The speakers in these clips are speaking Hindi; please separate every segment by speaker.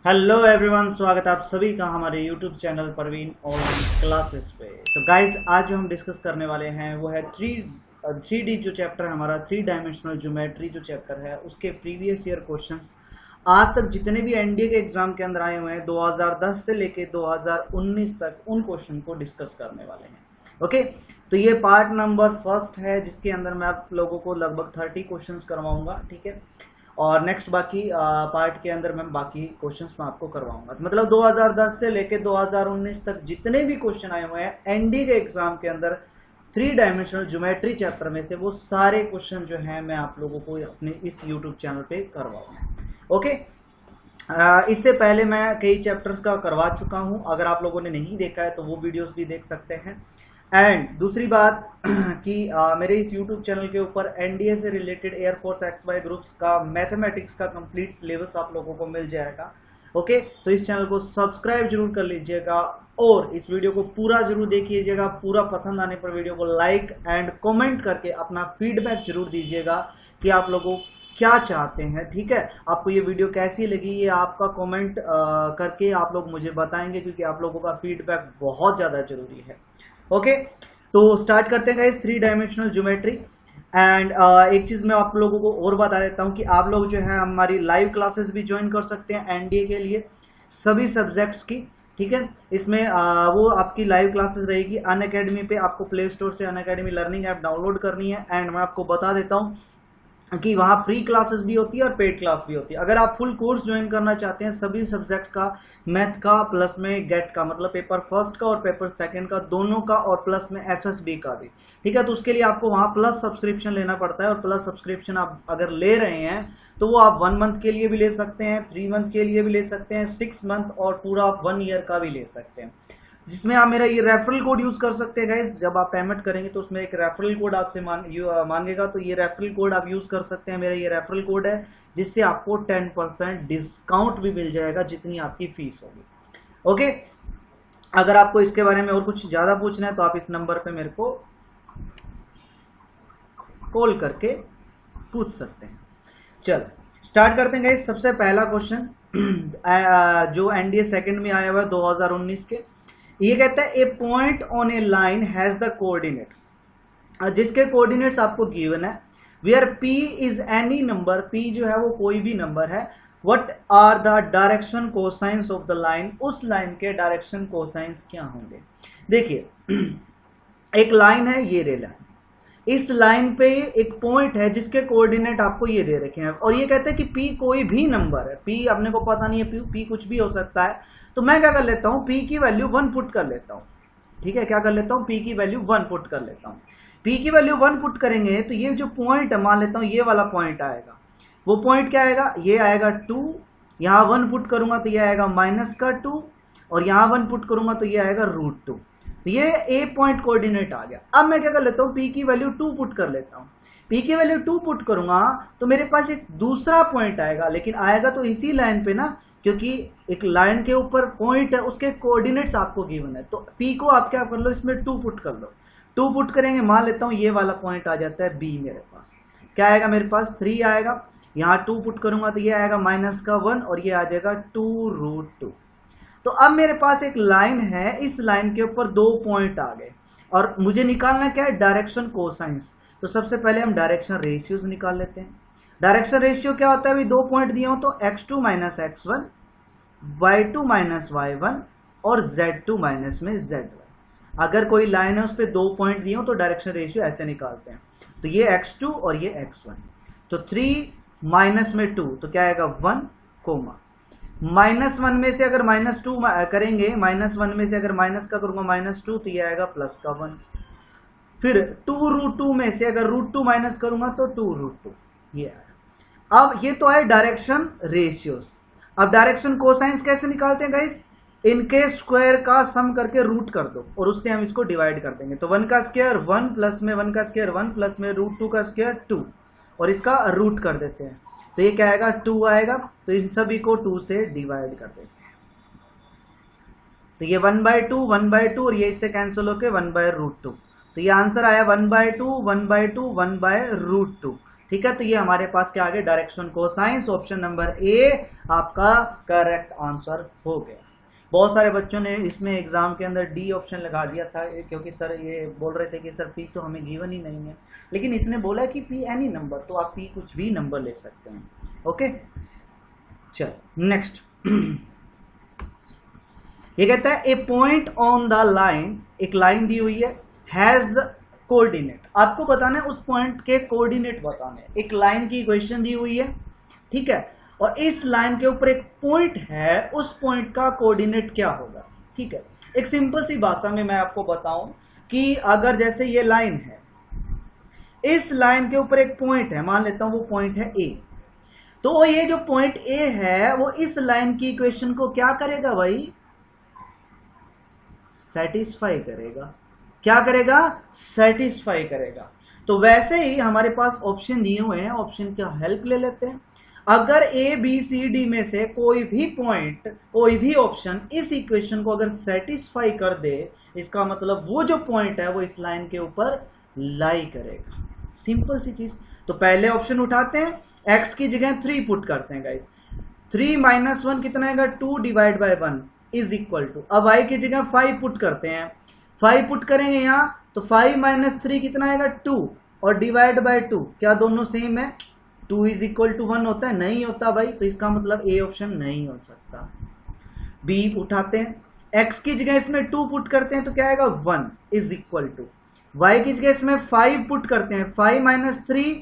Speaker 1: हेलो एवरीवन, स्वागत है आप सभी का हमारे YouTube channel Parveen online classes पे। तो गाइज आज जो हम डिस्कस करने वाले हैं वो है थ्री डी जो चैप्टर है हमारा, थ्री डायमेंशनल ज्योमेट्री जो चैप्टर है उसके प्रीवियस ईयर क्वेश्चंस आज तक जितने भी एनडीए के एग्जाम के अंदर आए हुए हैं 2010 से लेके 2019 तक उन क्वेश्चन को डिस्कस करने वाले हैं। ओके, तो ये पार्ट नंबर फर्स्ट है जिसके अंदर मैं आप लोगों को लगभग 30 क्वेश्चंस करवाऊंगा, ठीक है। और नेक्स्ट बाकी पार्ट के अंदर मैं बाकी क्वेश्चंस मैं आपको करवाऊंगा। मतलब 2010 से लेके 2019 तक जितने भी क्वेश्चन आए हुए हैं एनडी के एग्जाम के अंदर थ्री डायमेंशनल ज्योमेट्री चैप्टर में से वो सारे क्वेश्चन जो हैं मैं आप लोगों को अपने इस यूट्यूब चैनल पे करवाऊंगा। ओके, इससे पहले मैं कई चैप्टर्स का करवा चुका हूं, अगर आप लोगों ने नहीं देखा है तो वो वीडियोस भी देख सकते हैं। एंड दूसरी बात कि मेरे इस YouTube चैनल के ऊपर एनडीए से रिलेटेड एयरफोर्स XY ग्रुप्स का मैथमेटिक्स का कंप्लीट सिलेबस आप लोगों को मिल जाएगा। ओके, तो इस चैनल को सब्सक्राइब जरूर कर लीजिएगा और इस वीडियो को पूरा जरूर देखिएगा। पूरा पसंद आने पर वीडियो को लाइक एंड कमेंट करके अपना फीडबैक जरूर दीजिएगा कि आप लोगों क्या चाहते हैं, ठीक है। आपको ये वीडियो कैसी लगी ये आपका कमेंट करके आप लोग मुझे बताएंगे, क्योंकि आप लोगों का फीडबैक बहुत ज़्यादा जरूरी है। ओके, तो स्टार्ट करते हैं guys three dimensional geometry. And एक चीज मैं आप लोगों को और बता देता हूं कि आप लोग जो है हमारी लाइव क्लासेस भी ज्वाइन कर सकते हैं एनडीए के लिए सभी सब्जेक्ट्स की, ठीक है। इसमें वो आपकी लाइव क्लासेस रहेगी अनअकैडमी पे। आपको प्ले स्टोर से अनअकैडमी लर्निंग ऐप डाउनलोड करनी है। एंड मैं आपको बता देता हूं कि वहाँ फ्री क्लासेस भी होती है और पेड क्लास भी होती है। अगर आप फुल कोर्स ज्वाइन करना चाहते हैं सभी सब्जेक्ट का, मैथ का प्लस में गेट का, मतलब पेपर फर्स्ट का और पेपर सेकंड का दोनों का, और प्लस में एसएसबी का भी, ठीक है। तो उसके लिए आपको वहाँ प्लस सब्सक्रिप्शन लेना पड़ता है। और प्लस सब्सक्रिप्शन आप अगर ले रहे हैं तो वो आप 1 मंथ के लिए भी ले सकते हैं, 3 मंथ के लिए भी ले सकते हैं, 6 मंथ और पूरा 1 ईयर का भी ले सकते हैं, जिसमें आप मेरा ये रेफरल कोड यूज कर सकते हैं गाइस। जब आप पेमेंट करेंगे तो उसमें एक रेफरल कोड आपसे मांगेगा, तो ये रेफरल कोड आप यूज कर सकते हैं। मेरा ये रेफरल कोड है जिससे आपको 10% डिस्काउंट भी मिल जाएगा जितनी आपकी फीस होगी। ओके, अगर आपको इसके बारे में और कुछ ज्यादा पूछना है तो आप इस नंबर पे मेरे को कॉल करके पूछ सकते हैं। चलो स्टार्ट करते हैं गाइस। सबसे पहला क्वेश्चन जो एनडीए सेकंड में आया हुआ है 2019 के, ये कहता है a point on a line has the coordinate, जिसके कोऑर्डिनेट्स आपको गिवन है, where P is any number, P जो है वो कोई भी नंबर है, what are the direction cosines of the line, उस लाइन के डायरेक्शन कोसाइंस क्या होंगे। देखिए एक लाइन है, ये रे लाइन, इस लाइन पे एक पॉइंट है जिसके कोऑर्डिनेट आपको ये दे रखे हैं, और ये कहते हैं कि पी कोई भी नंबर है। पी अपने को पता नहीं है, पी कुछ भी हो सकता है। तो मैं क्या कर लेता हूं, पी की वैल्यू 1 पुट कर लेता हूं, ठीक है। क्या कर लेता हूं, पी की वैल्यू 1 पुट कर लेता हूं। पी की वैल्यू 1 पुट करेंगे तो ये जो पॉइंट है, मान लेता हूं ये वाला पॉइंट आएगा। वो पॉइंट क्या आएगा, ये आएगा 2, यहां 1 पुट करूंगा तो ये आएगा -2, और यहां 1 पुट करूंगा तो ये आएगा √2। तो ये ए पॉइंट कोऑर्डिनेट आ गया। अब मैं क्या कर लेता हूं, पी की वैल्यू 2 पुट कर लेता हूं। पी की वैल्यू 2 पुट करूंगा तो मेरे पास एक दूसरा पॉइंट आएगा, लेकिन आएगा तो इसी लाइन पे ना, क्योंकि एक लाइन के ऊपर पॉइंट है उसके कोऑर्डिनेट्स आपको गिवन है। तो पी को आप क्या कर लो, इसमें 2 पुट कर लो। 2 पुट करेंगे, मान लेता हूं ये वाला पॉइंट आ जाता है बी। मेरे पास क्या आएगा, मेरे पास 3 आएगा। यहाँ 2 पुट करूंगा तो ये आएगा -1 और ये आ जाएगा 2√2। तो अब मेरे पास एक लाइन है, इस लाइन के ऊपर 2 पॉइंट आ गए और मुझे निकालना क्या है, डायरेक्शन कोसाइंस। तो सबसे पहले हम डायरेक्शन रेशियोज निकाल लेते हैं। डायरेक्शन रेशियो क्या होता है, अभी 2 पॉइंट दिए हो तो x2 - x1, y2 - y1 और z2 - में z1। अगर कोई लाइन है उस पर 2 पॉइंट दिए हो तो डायरेक्शन रेशियो ऐसे निकालते हैं। तो ये x2 और ये x1, तो 3 माइनस में 2 तो क्या आएगा 1, -1 में से अगर -2 करेंगे, -1 में से अगर माइनस का करूंगा -2 तो ये आएगा प्लस का 1। फिर 2√2 में से अगर √2 माइनस करूंगा तो 2√2, ये आया। अब ये तो है डायरेक्शन रेशियोज। अब डायरेक्शन कोसाइंस कैसे निकालते हैं गाइस, इनके स्क्वायर का सम करके रूट कर दो और उससे हम इसको डिवाइड कर देंगे। तो 1 का स्क्वायर 1, प्लस में 1 का स्क्वायर 1, प्लस में √2 का स्क्वायर 2, और इसका रूट कर देते हैं। तो ये क्या आएगा, 2 आएगा। तो इन सभी को 2 से डिवाइड कर देते हैं। तो ये 1/2 1/2 और ये इससे कैंसिल होकर 1/√2। तो ये आंसर आया 1/2 1/2 1/√2। ठीक है, तो ये हमारे पास क्या आ गया, direction cosines. Option number A आपका करेक्ट आंसर हो गया। बहुत सारे बच्चों ने इसमें एग्जाम के अंदर डी ऑप्शन लगा दिया था, क्योंकि सर ये बोल रहे थे कि सर पी तो हमें गिवन ही नहीं है, लेकिन इसने बोला कि पी एनी नंबर, तो आप पी कुछ भी नंबर ले सकते हैं। ओके, चल नेक्स्ट। ये कहता है a point on the line, एक लाइन दी हुई है, हैज द कोऑर्डिनेट, आपको बताना है उस पॉइंट के कोऑर्डिनेट बताने हैं। एक लाइन की इक्वेशन दी हुई है, ठीक है, और इस लाइन के ऊपर एक पॉइंट है, उस पॉइंट का कोऑर्डिनेट क्या होगा। ठीक है, एक सिंपल सी भाषा में मैं आपको बताऊं कि अगर जैसे ये लाइन है, इस लाइन के ऊपर एक पॉइंट है, मान लेता हूं वो पॉइंट है ए, तो ये जो पॉइंट ए है वो इस लाइन की इक्वेशन को क्या करेगा भाई, सेटिस्फाई करेगा। क्या करेगा, सेटिस्फाई करेगा। तो वैसे ही हमारे पास ऑप्शन दिए हुए हैं, ऑप्शन का हेल्प ले लेते हैं। अगर ए बी सी डी में से कोई भी पॉइंट, कोई भी ऑप्शन इस इक्वेशन को अगर सेटिस्फाई कर दे, इसका मतलब वो जो पॉइंट है वो इस लाइन के ऊपर लाई करेगा। सिंपल सी चीज। तो पहले ऑप्शन उठाते हैं, x की जगह 3 पुट करते हैं गाइस। 3 - 1 कितना आएगा, 2 / 1 इज इक्वल टू, अब y की जगह 5 पुट करते हैं, 5 पुट करेंगे यहाँ, तो 5 - 3 कितना आएगा, 2, और डिवाइड बाय 2, क्या दोनों सेम है, 2 इज इक्वल टू 1 होता है, नहीं होता भाई, तो इसका मतलब ए ऑप्शन नहीं हो सकता। बी उठाते हैं, x की जगह इसमें 2 पुट करते हैं तो क्या आएगा, 1 इज इक्वल टू, y की जगह इसमें 5 पुट करते हैं, 5 - 3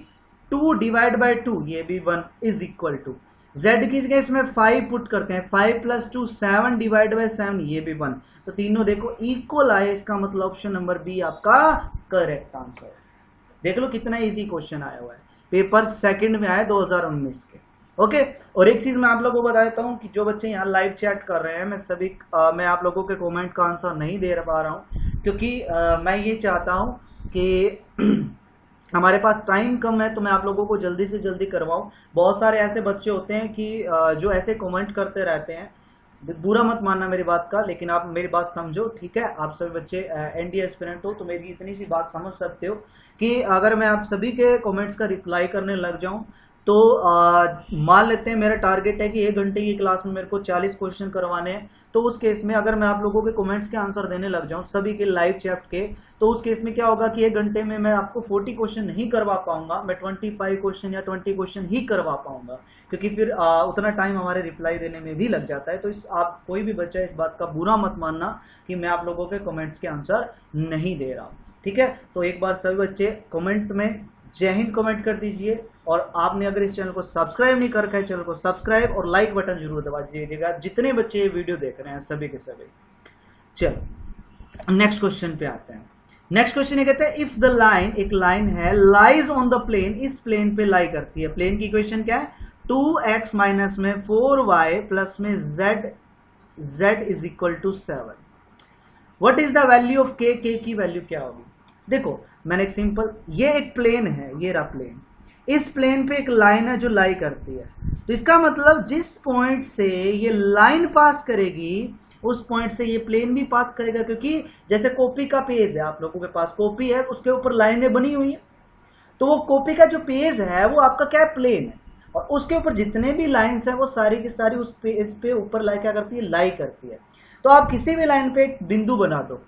Speaker 1: 2 डिवाइड बाय 2, ये भी 1 इज इक्वल टू, z की जगह इसमें 5 पुट करते हैं, 5 + 2 7 डिवाइड बाय 7, ये भी 1। तो तीनों देखो इक्वल आए, इसका मतलब ऑप्शन नंबर बी आपका करेक्ट आंसर। देख लो कितना इजी क्वेश्चन आया हुआ है, पेपर सेकंड में आया 2019 के। ओके, और एक चीज मैं आप लोगों को बता देता हूँ कि जो बच्चे यहाँ लाइव चैट कर रहे हैं, मैं आप लोगों के कमेंट का आंसर नहीं दे पा रहा हूँ, क्योंकि मैं ये चाहता हूँ कि हमारे पास टाइम कम है, तो मैं आप लोगों को जल्दी से जल्दी करवाऊँ। बहुत सारे ऐसे बच्चे होते हैं कि जो ऐसे कमेंट करते रहते हैं, बुरा मत मानना मेरी बात का, लेकिन आप मेरी बात समझो, ठीक है। आप सभी बच्चे एनडीए एस्पिरेंट हो, तो मेरी इतनी सी बात समझ सकते हो कि अगर मैं आप सभी के कमेंट्स का रिप्लाई करने लग जाऊं, तो मान लेते हैं मेरा टारगेट है कि 1 घंटे की क्लास में मेरे को 40 क्वेश्चन करवाने हैं, तो उस केस में अगर मैं आप लोगों के कमेंट्स के आंसर देने लग जाऊं सभी के लाइव चैट के, तो उस केस में क्या होगा कि 1 घंटे में मैं आपको 40 क्वेश्चन नहीं करवा पाऊंगा, मैं 25 क्वेश्चन या 20 क्वेश्चन ही करवा पाऊंगा, क्योंकि फिर उतना टाइम हमारे रिप्लाई देने में भी लग जाता है। तो आप कोई भी बच्चा इस बात का बुरा मत मानना कि मैं आप लोगों के कमेंट्स के आंसर नहीं दे रहा हूँ, ठीक है। तो एक बार सभी बच्चे कमेंट में जय हिंद कमेंट कर दीजिए, और आपने अगर इस चैनल को सब्सक्राइब नहीं कर रखा है, चैनल को सब्सक्राइब और लाइक बटन जरूर दबा दीजिएगा, जितने बच्चे ये वीडियो देख रहे हैं सभी के सभी। चलो नेक्स्ट क्वेश्चन पे आते हैं। नेक्स्ट क्वेश्चन ये कहते हैं इफ द लाइन, एक लाइन है, लाइज ऑन द प्लेन, इस प्लेन पे लाई करती है। प्लेन की इक्वेशन क्या है, 2x माइनस में 4y प्लस में z is equal to 7। What is the value of k, k की वैल्यू क्या होगी। देखो मैंने एक सिंपल, ये एक प्लेन है, ये रहा प्लेन, इस प्लेन पे एक लाइन है जो लाई करती है, तो इसका मतलब जिस पॉइंट से ये लाइन पास करेगी उस पॉइंट से ये प्लेन भी पास करेगा, क्योंकि जैसे कॉपी का पेज है, आप लोगों के पास कॉपी है, उसके ऊपर लाइनें बनी हुई है, तो वो कॉपी का जो पेज है वो आपका क्या है, प्लेन है, और उसके ऊपर जितने भी लाइन्स हैं वो सारी की सारी उस पेज पे ऊपर लाई क्या करती है, लाई करती है। तो आप किसी भी लाइन पे एक बिंदु बना दो,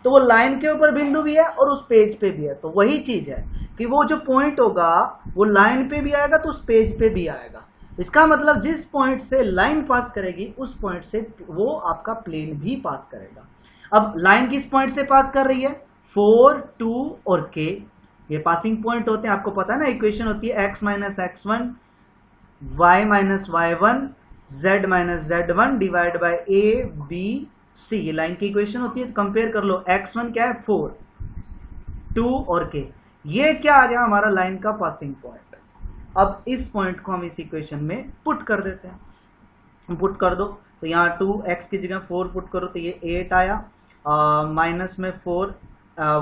Speaker 1: तो वो लाइन के ऊपर बिंदु भी है और उस पेज पे भी है, तो वही चीज है कि वो जो पॉइंट होगा वो लाइन पे भी आएगा तो उस पेज पे भी आएगा। इसका मतलब जिस पॉइंट से लाइन पास करेगी उस पॉइंट से वो आपका प्लेन भी पास करेगा। अब लाइन किस पॉइंट से पास कर रही है, 4, 2 और k, ये पासिंग पॉइंट होते हैं, आपको पता है ना, इक्वेशन होती है x minus x1 y minus y1 z minus z1 divide by a b c, ये लाइन की इक्वेशन होती है। तो कंपेयर कर लो, x1 क्या है 4, 2 और k, ये क्या आ गया हमारा लाइन का पासिंग पॉइंट। अब इस पॉइंट को हम इस इक्वेशन में पुट कर देते हैं, पुट कर दो, तो यहाँ 2x की जगह 4 पुट करो तो ये 8 आया, माइनस में 4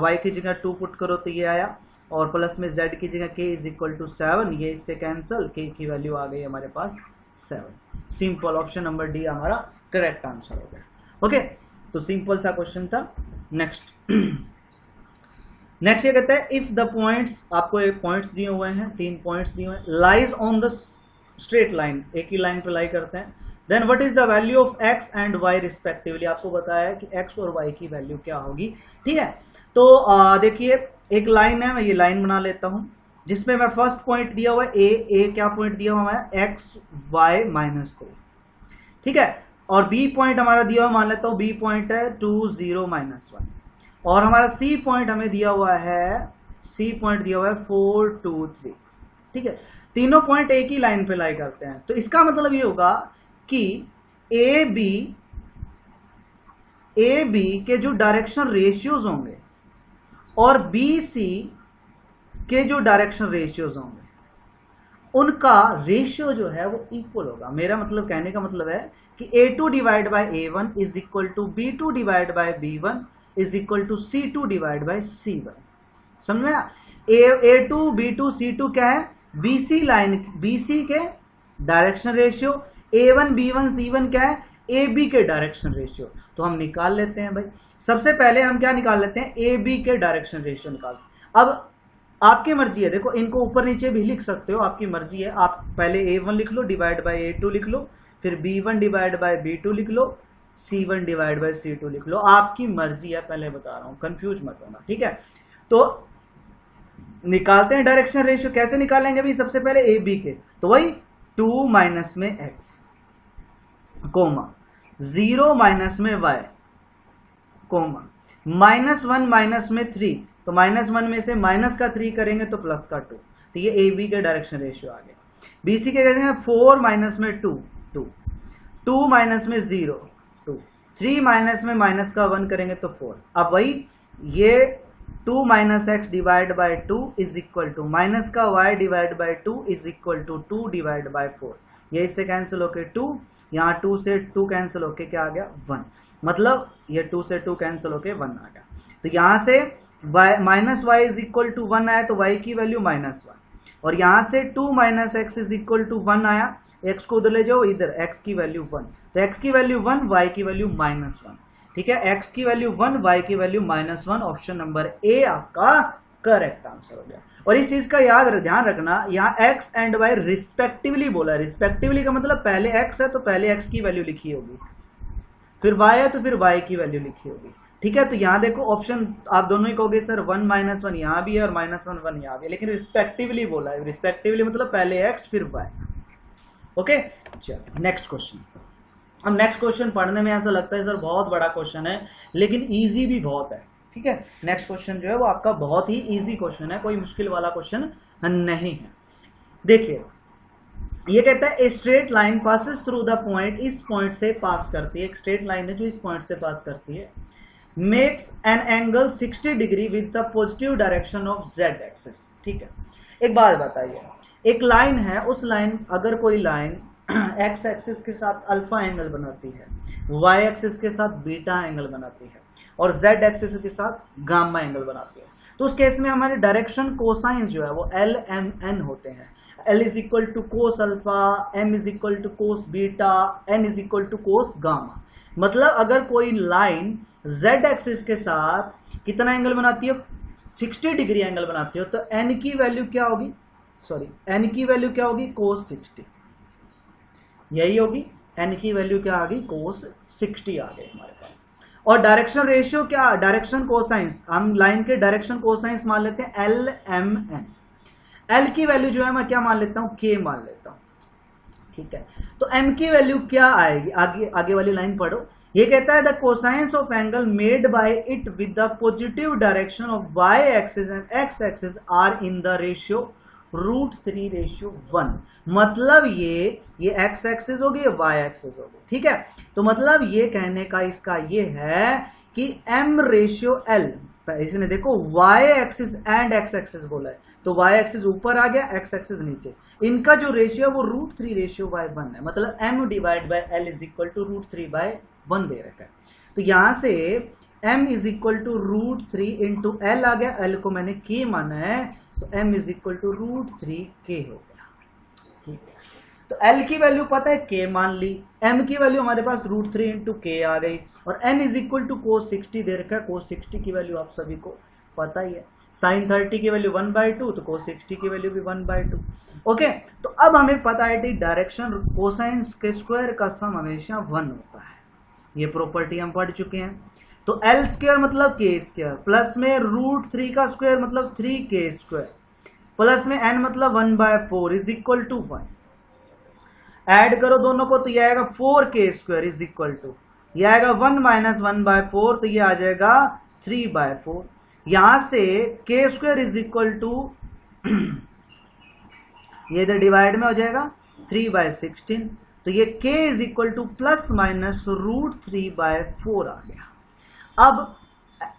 Speaker 1: y की जगह 2 पुट करो तो ये आया, और प्लस में z की जगह k इज इक्वल टू 7, ये इससे कैंसल, k की वैल्यू आ गई हमारे पास 7। सिंपल, ऑप्शन नंबर डी हमारा करेक्ट आंसर हो गया। ओके, तो सिंपल सा क्वेश्चन था। नेक्स्ट नेक्स्ट ये कहता है इफ द पॉइंट्स, आपको एक पॉइंट्स दिए हुए हैं, 3 पॉइंट्स दिए हुए हैं, lies on the straight line, एक ही लाइन पे लाई करते हैं, then what is the value of x and y respectively, आपको बताया है कि एक्स और वाई की वैल्यू क्या होगी। ठीक है, तो देखिए एक लाइन है, मैं ये लाइन बना लेता हूं जिसमें मैं फर्स्ट पॉइंट दिया हुआ है ए क्या पॉइंट दिया हुआ है एक्स वाई -3, ठीक है, और बी पॉइंट हमारा दिया हुआ, मान लेता हूं बी पॉइंट है 2 0 -1, और हमारा सी पॉइंट हमें दिया हुआ है, सी पॉइंट दिया हुआ है 4 2 3। ठीक है, तीनों पॉइंट एक ही लाइन पे लाई करते हैं, तो इसका मतलब ये होगा कि ए बी के जो डायरेक्शन रेशियोज होंगे और बी सी के जो डायरेक्शन रेशियोज होंगे उनका रेशियो जो है वो इक्वल होगा। मेरा मतलब कहने का मतलब है कि A2 divide by A1 is equal to B2 divide by B1 is equal to C2 divide by C1। समझ में आया? A2 B2 C2 क्या है? BC लाइन, BC के direction ratio, A1 B1 C1 क्या है? AB के डायरेक्शन रेशियो। तो हम निकाल लेते हैं भाई, सबसे पहले हम क्या निकाल लेते हैं? AB के डायरेक्शन रेशियो निकाल। अब आपकी मर्जी है, देखो इनको ऊपर नीचे भी लिख सकते हो, आपकी मर्जी है। आप पहले A1 लिख लो डिवाइड बाय A2 लिख लो, फिर B1 डिवाइड बाय B2 लिख लो, C1 डिवाइड बाय C2 लिख लो, आपकी मर्जी है, पहले बता रहा हूं, कंफ्यूज मत होना। ठीक है, तो निकालते हैं डायरेक्शन रेशियो। कैसे निकालेंगे भाई? सबसे पहले AB के, तो वही 2 माइनस में x कोमा 0 माइनस में y कोमा -1 माइनस में 3, तो -1 में से माइनस का 3 करेंगे तो प्लस का 2, तो ये AB के डायरेक्शन रेशियो आ गया। BC के कहते हैं 4 माइनस में 2 2 माइनस में 0 2, 3 माइनस में माइनस का 1 करेंगे तो 4। अब वही ये 2 minus x divide by 2 is equal to minus का y divide by 2 is equal to 2 divide by 4। ये इससे कैंसिल होके 2, यहाँ 2 से 2 कैंसिल होके क्या आ गया? 1। मतलब ये 2 से 2 कैंसिल होके 1 आ गया। तो यहाँ से minus y is equal to 1 आया, तो y की वैल्यू -1, और यहाँ से 2 minus x is equal to 1 आया, x को उधर ले जाओ, इधर x की वैल्यू 1, तो x की वैल्यू 1, y की वैल्यू -1। ठीक है, x की वैल्यू 1, y की वैल्यू -1, ऑप्शन नंबर ए आपका करेक्ट आंसर हो गया। और इस चीज का ध्यान रखना, यहाँ x एंड y रिस्पेक्टिवली बोला है। रिस्पेक्टिवली का मतलब पहले x है तो पहले x की वैल्यू लिखी होगी, फिर y है तो फिर y की वैल्यू लिखी होगी। ठीक है, तो यहाँ देखो ऑप्शन आप दोनों ही कहोगे सर 1 -1 यहाँ भी है और -1 1 यहाँ भी है, लेकिन रिस्पेक्टिवली बोला है। रिस्पेक्टिवली मतलब पहले x फिर y। ओके, चलो नेक्स्ट क्वेश्चन। अब नेक्स्ट क्वेश्चन पढ़ने में ऐसा लगता है सर बहुत बड़ा क्वेश्चन है, लेकिन इजी भी बहुत है। ठीक है, नेक्स्ट क्वेश्चन जो है वो आपका बहुत ही इजी क्वेश्चन है, कोई मुश्किल वाला क्वेश्चन नहीं है। देखिए ये कहता है a straight line passes through the point, इस पॉइंट से पास करती है, एक स्ट्रेट लाइन है जो इस पॉइंट से पास करती है, makes an angle 60 degree with the positive direction of Z axis. ठीक है, एक बात बताइए, एक लाइन है, उस लाइन अगर कोई लाइन एक्स एक्सिस के साथ अल्फा एंगल बनाती है, वाई एक्सिस के साथ बीटा एंगल बनाती है, और जेड एक्सिस के साथ गामा एंगल बनाती है, तो उस केस में हमारे डायरेक्शन कोसाइंस जो है वो एल एम एन होते हैं। L is equal to cos alpha, M is equal to cos beta, N is equal to cos gamma. मतलब अगर कोई लाइन Z एक्सिस के साथ कितना एंगल बनाती है? 60 डिग्री एंगल बनाती है, तो N की वैल्यू क्या होगी? सॉरी, N की वैल्यू क्या होगी? कोस 60, यही होगी। N की वैल्यू क्या आ गई? कोस 60 आ गई हमारे पास। और डायरेक्शन रेशियो क्या? डायरेक्शन कोसाइंस, हम लाइन के डायरेक्शन कोसाइंस मान लेते हैं LMN। L की वैल्यू जो है मैं क्या मान लेता हूं? K मान लेता हूं। ठीक है, तो M की वैल्यू क्या आएगी? आगे वाली लाइन पढ़ो। ये कहता है the cosines of angle made by it with the positive direction of y axis and x axis are in the ratio √3:1। मतलब ये x एक्सिस होगी, ये y एक्सिस होगी। ठीक है, तो मतलब ये कहने का इसका ये है कि M/L, इसने देखो y axis and x axis बोला है, तो y एक्सिस ऊपर आ गया, x एक्सिस नीचे, इनका जो रेशियो है वो √3:1 है। मतलब m divide by l is equal to √3/1 दे रखा है। तो यहां से m is equal to √3 into l आ गया, l को मैंने k माना है, तो m is equal to √3k हो गया। ठीक है, तो l की वैल्यू पता है, k मान ली, m की वैल्यू हमारे पास √3 इंटू k आ गई, और n इज इक्वल टू कोस 60 दे रखा है। कोस 60 की वैल्यू आप सभी को पता ही है। साइन 30 की वैल्यू 1/2, तो cos 60 की वैल्यू भी 1/2। ओके, तो अब हमें पता है कि डायरेक्शन कोसाइंस के स्क्वायर का सम हमेशा 1 होता है, ये प्रॉपर्टी हम पढ़ चुके हैं। तो एल स्क्वायर मतलब के स्क्वायर, प्लस में √3 का स्क्वायर मतलब 3k स्क्वायर, प्लस में n मतलब 1/4 इज इक्वल टू 1। ऐड करो दोनों को तो ये आएगा 4k square is equal to, ये आएगा 1 माइनस 1/4, तो ये आ जाएगा 3/4। यहां से k square is equal to ये इधर डिवाइड में हो जाएगा 3/16, तो ये k is equal two plus minus √3/4 आ गया। अब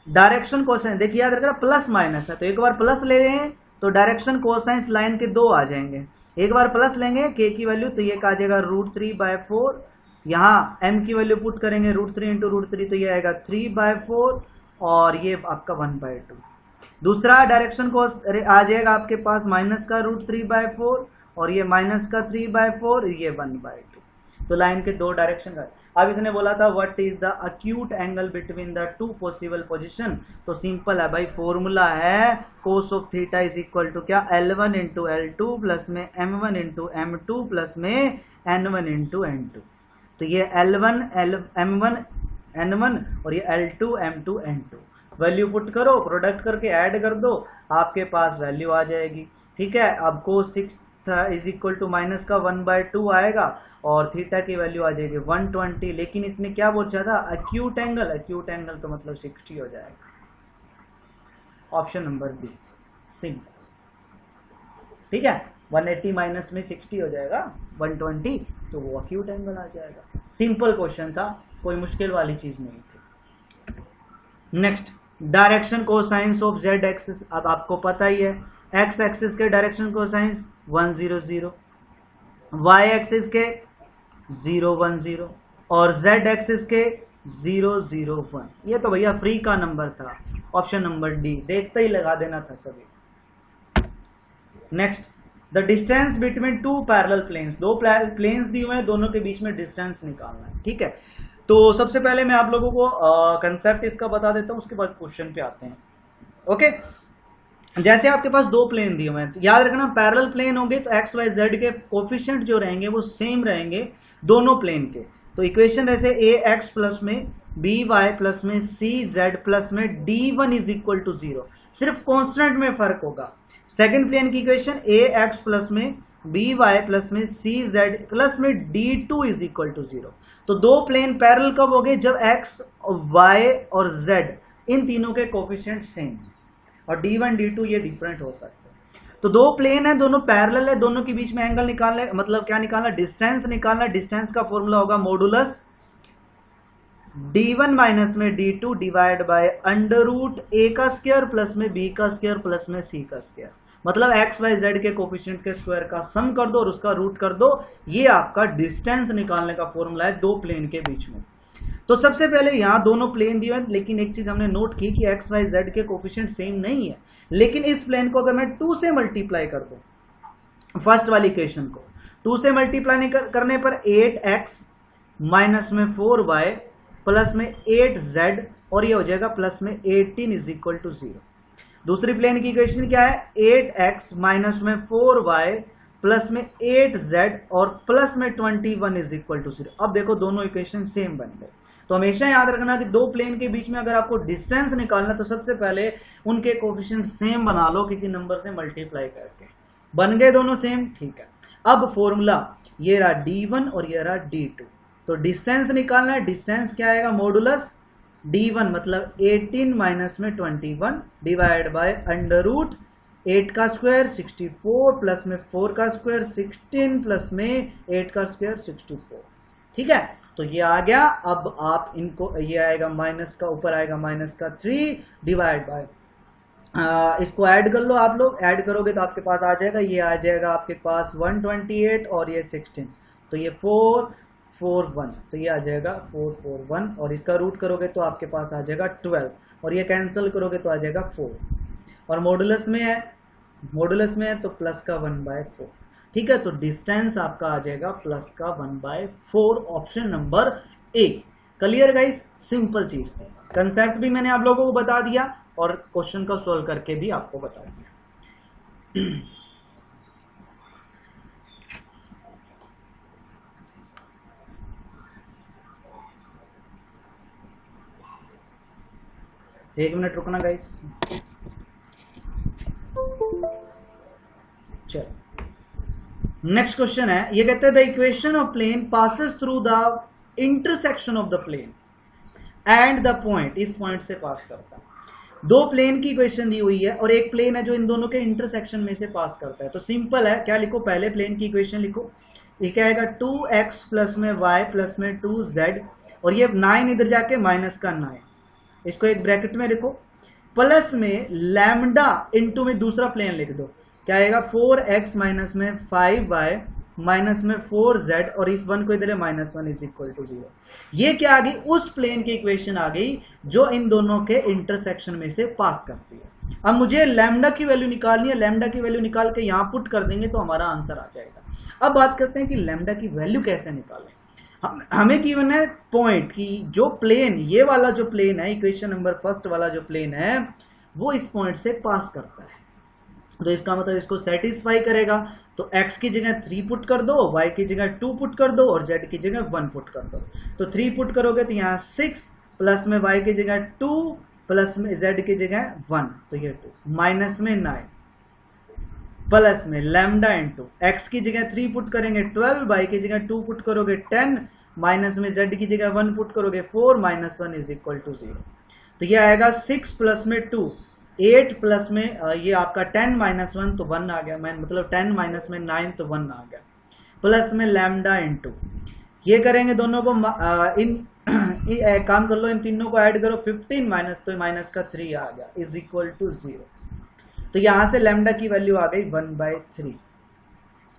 Speaker 1: डायरेक्शन कोसाइन देखिए, याद रखना प्लस माइनस है, तो एक बार प्लस ले रहे हैं तो डायरेक्शन कोसाइंस लाइन के 2 आ जाएंगे, एक बार प्लस लेंगे k की वैल्यू तो ये आ जाएगा √3/4, यहाँ m की वैल्यू पुट करेंगे √3 इंटू √3 तो ये आएगा 3/4 और ये आपका 1/2। दूसरा डायरेक्शन को आ जाएगा आपके पास माइनस का √3/4 और ये माइनस का 3/4, ये 1/2। तो लाइन के 2 डायरेक्शन का। अब इसने बोला था what is the acute angle between the 2 possible position, तो सिंपल है भाई, फॉर्मूला है cos of theta is equal to क्या, L1 इंटू L2 प्लस में M1 इंटू M2 प्लस में N1 इंटू N2। तो ये L1 M1 N1 और ये L2 M2 N2, value put करो, प्रोडक्ट करके ऐड कर दो, आपके पास वैल्यू आ जाएगी। ठीक है, अब cos theta is equal to minus का 1/2 आएगा और थीटा की वैल्यू आ जाएगी 120, लेकिन इसने क्या पूछा था, एक्यूट एंगल, एक्यूट एंगल तो मतलब 60 हो जाएगा, ऑप्शन नंबर बी सिंपल। ठीक है, 180 माइनस में 60 हो जाएगा 120, तो वो एक्यूट एंगल आ जाएगा। सिंपल क्वेश्चन था, कोई मुश्किल वाली चीज नहीं थी। Next, direction cosines of Z axis, अब आपको पता ही है एक्स एक्सिस के डायरेक्शन कोसाइंस 1 0 0, वाई एक्सिस के 0 1 0 और जेड एक्सिस के 0 0 1। ये तो भैया फ्री का नंबर था, ऑप्शन नंबर डी, देखते ही लगा देना था सभी। Next, the distance between 2 parallel planes, 2 planes दिए हुए हैं, दोनों के बीच में डिस्टेंस निकालना है। ठीक है, तो सबसे पहले मैं आप लोगों को कंसेप्ट इसका बता देता हूं, उसके बाद क्वेश्चन पे आते हैं। ओके, जैसे आपके पास 2 प्लेन दिए हुए हैं, तो याद रखना पैरेलल प्लेन होंगे तो एक्स वाई जेड के कोफिशिएंट जो रहेंगे वो सेम रहेंगे दोनों प्लेन के। तो इक्वेशन ऐसे ए एक्स प्लस में बी वाई प्लस में सी जेड प्लस में D1 इज इक्वल टू 0, सिर्फ कॉन्स्टेंट में फर्क होगा। सेकेंड प्लेन की इक्वेशन ए एक्स प्लस में बी वाई प्लस में सी जेड प्लस में D2 इज इक्वल टू 0। तो 2 प्लेन पैरेलल कब हो गए, जब एक्स वाई और जेड इन तीनों के कोफिशिएंट सेम है, और D1 D2 ये डिफरेंट हो सकते हैं। तो 2 प्लेन है, दोनों पैरेलल है, दोनों के बीच में एंगल निकालना है, मतलब क्या निकालना, डिस्टेंस निकालना। डिस्टेंस का फॉर्मूला होगा मॉडुलस D1 माइनस में D2 डिवाइड बाय √a का स्क्वायर प्लस में b का स्क्वायर प्लस में c का स्क्वायर, मतलब एक्स वाई जेड के कोफिशिएंट के स्क्वायर का सम कर दो और उसका रूट कर दो। ये आपका डिस्टेंस निकालने का फॉर्मूला है 2 प्लेन के बीच में। तो सबसे पहले यहाँ दोनों प्लेन दिए हैं, लेकिन एक चीज हमने नोट की कि एक्स वाई जेड के कोफिशिएंट सेम नहीं है, लेकिन इस प्लेन को अगर मैं 2 से मल्टीप्लाई कर दूं, फर्स्ट वाली इक्वेशन को 2 से मल्टीप्लाई करने पर 8x माइनस में 4y प्लस में 8z और ये हो जाएगा प्लस में 18 इज इक्वल टू 0। दूसरी प्लेन की इक्वेशन क्या है, 8x माइनस में 4y प्लस में 8z और प्लस में 21 इज इक्वल टू 0। अब देखो दोनों इक्वेशन सेम बन गए। तो हमेशा याद रखना कि 2 प्लेन के बीच में अगर आपको डिस्टेंस निकालना तो सबसे पहले उनके कोफिशिएंट सेम बना लो किसी नंबर से मल्टीप्लाई करके। बन गए दोनों सेम, ठीक है। अब फॉर्मूला ये रहा D1 और ये रहा D2, तो डिस्टेंस निकालना है। डिस्टेंस क्या आएगा, मॉडुलस D1 मतलब 18 माइनस में 21 डिवाइड बाय √8 का स्क्वायर 64 प्लस में 4 का स्क्वायर 16 प्लस में 8 का स्क्वायर 64। ठीक है, तो ये आ गया। अब आप इनको, ये आएगा माइनस का, ऊपर आएगा माइनस का 3 डिवाइड बाय, इसको ऐड कर लो आप लोग, ऐड करोगे तो आपके पास आ जाएगा, ये आ जाएगा आपके पास 128 और ये 16, तो ये 441, तो ये आ जाएगा 441 और इसका रूट करोगे तो आपके पास आ जाएगा 12 और ये कैंसिल करोगे तो आ जाएगा 4 और मॉडुलस में है, मॉडुलस में है तो प्लस का 1/4। ठीक है, तो डिस्टेंस आपका आ जाएगा प्लस का 1/4, ऑप्शन नंबर ए। क्लियर गाइस, सिंपल चीज थी। कंसेप्ट भी मैंने आप लोगों को बता दिया, और क्वेश्चन का सॉल्व करके भी आपको बताऊंगा। एक मिनट रुकना गाइस। चलो नेक्स्ट क्वेश्चन है, ये कहते हैं the equation of plane passes through the intersection of the plane and the point, इस पॉइंट से पास करता है। दो प्लेन की इक्वेशन दी हुई है और एक प्लेन है जो इन दोनों के इंटरसेक्शन में से पास करता है। तो सिंपल है, क्या लिखो, पहले प्लेन की इक्वेशन लिखो। ये क्या आएगा 2x प्लस में y प्लस में 2z और ये 9 इधर जाके माइनस का 9, इसको एक ब्रैकेट में लिखो, प्लस में लैम्डा इंटू में दूसरा प्लेन लिख दो, क्या आएगा 4x माइनस में 5y माइनस में 4z और इस वन को इधर है -1 इज इक्वल टू 0। ये क्या आ गई, उस प्लेन की इक्वेशन आ गई जो इन दोनों के इंटरसेक्शन में से पास करती है। अब मुझे लैम्डा की वैल्यू निकालनी है, लैम्डा की वैल्यू निकाल के यहां पुट कर देंगे तो हमारा आंसर आ जाएगा। अब बात करते हैं कि लैम्डा की वैल्यू कैसे निकालें। हमें गिवन है पॉइंट की जो प्लेन, ये वाला जो प्लेन है, इक्वेशन नंबर फर्स्ट वाला जो प्लेन है वो इस पॉइंट से पास करता है, तो इसका मतलब इसको सेटिस्फाई करेगा। तो x की जगह 3 पुट कर दो, y की जगह 2 पुट कर दो और z की जगह 1 पुट कर दो। तो 3 पुट करोगे तो यहाँ 6 प्लस में y की जगह 2 प्लस में z की जगह 1, तो ये 2 माइनस में 9 प्लस में लैम्डा इंटू x की जगह 3 पुट करेंगे 12, y की जगह 2 पुट करोगे 10 माइनस में z की जगह 1 पुट करोगे 4 -1 इज इक्वल टू 0। तो ये आएगा 6 प्लस में 2 8 प्लस में ये आपका 10 -1 तो 1 आ गया, मतलब 10 माइनस में 9 तो 1 आ गया, प्लस में लैम्डा इंटू ये करेंगे दोनों को काम कर लो, इन तीनों को ऐड करो 15 माइनस तो माइनस का 3 आ गया इज इक्वल टू 0। तो यहां से लैम्डा की वैल्यू आ गई 1/3,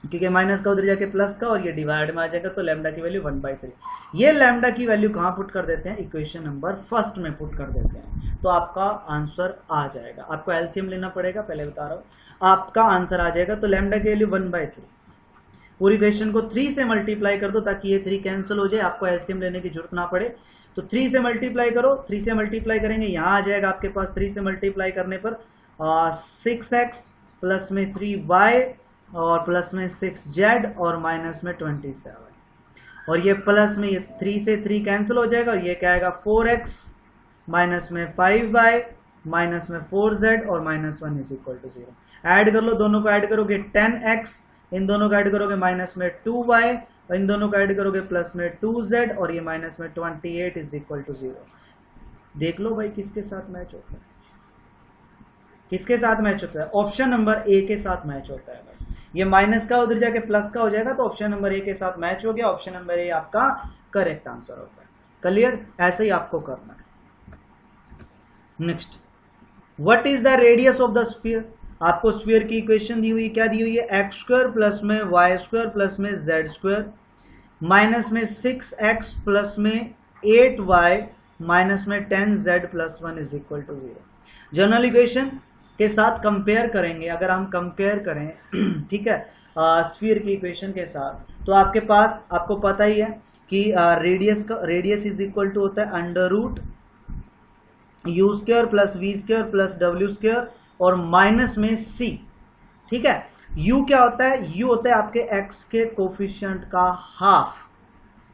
Speaker 1: क्योंकि माइनस का उधर जाके प्लस का और ये डिवाइड में आ जाएगा, तो लैम्डा की वैल्यू 1/3। ये लैम्डा की वैल्यू कहाँ पुट कर देते हैं, इक्वेशन नंबर फर्स्ट में पुट कर देते हैं, तो आपका आंसर आ जाएगा। आपको एलसीएम लेना पड़ेगा, पहले बता रहा हूँ, आपका आंसर आ जाएगा। तो लैम्डा की वैल्यू 1/3, पूरी इक्वेशन को 3 से मल्टीप्लाई कर दो ताकि ये 3 कैंसिल हो जाए, आपको एलसीएम लेने की जरूरत ना पड़े। तो 3 से मल्टीप्लाई करो, 3 से मल्टीप्लाई करेंगे यहाँ आ जाएगा आपके पास 3 से मल्टीप्लाई करने पर 6x प्लस में 3y और प्लस में 6z और माइनस में 27 और ये प्लस में ये 3 से 3 कैंसिल हो जाएगा और ये क्या आएगा 4x माइनस में 5y माइनस में 4z और -1 इज इक्वल टू 0। ऐड कर लो, दोनों को ऐड करोगे 10x, इन दोनों को ऐड करोगे माइनस में 2y और इन दोनों को ऐड करोगे प्लस में 2z और ये माइनस में 28 इज इक्वल टू 0। देख लो भाई किसके साथ मैच होता है, किसके साथ मैच होता है, ऑप्शन नंबर ए के साथ मैच होता है भाई। ये माइनस का उधर जाके प्लस का हो जाएगा, तो ऑप्शन नंबर ए के साथ मैच हो गया, ऑप्शन नंबर ए आपका करेक्ट आंसर होता है। क्लियर, ऐसे ही आपको करना है। Next, what is the radius of the sphere. आपको स्फीयर की इक्वेशन दी हुई, क्या दी हुई है, एक्स स्क्वायर प्लस में वाई स्क्वायर प्लस में जेड स्क्वायर माइनस में 6x प्लस में 8y माइनस में 10z plus 1 is equal to 0। General equation के साथ कंपेयर करेंगे, अगर हम कंपेयर करें ठीक है स्फीयर की इक्वेशन के साथ, तो आपके पास, आपको पता ही है कि रेडियस इज इक्वल टू होता है under root u square plus v square plus डब्ल्यू स्क्वायर और माइनस में c। ठीक है, u क्या होता है, u होता है आपके x के कोफिशिएंट का हाफ,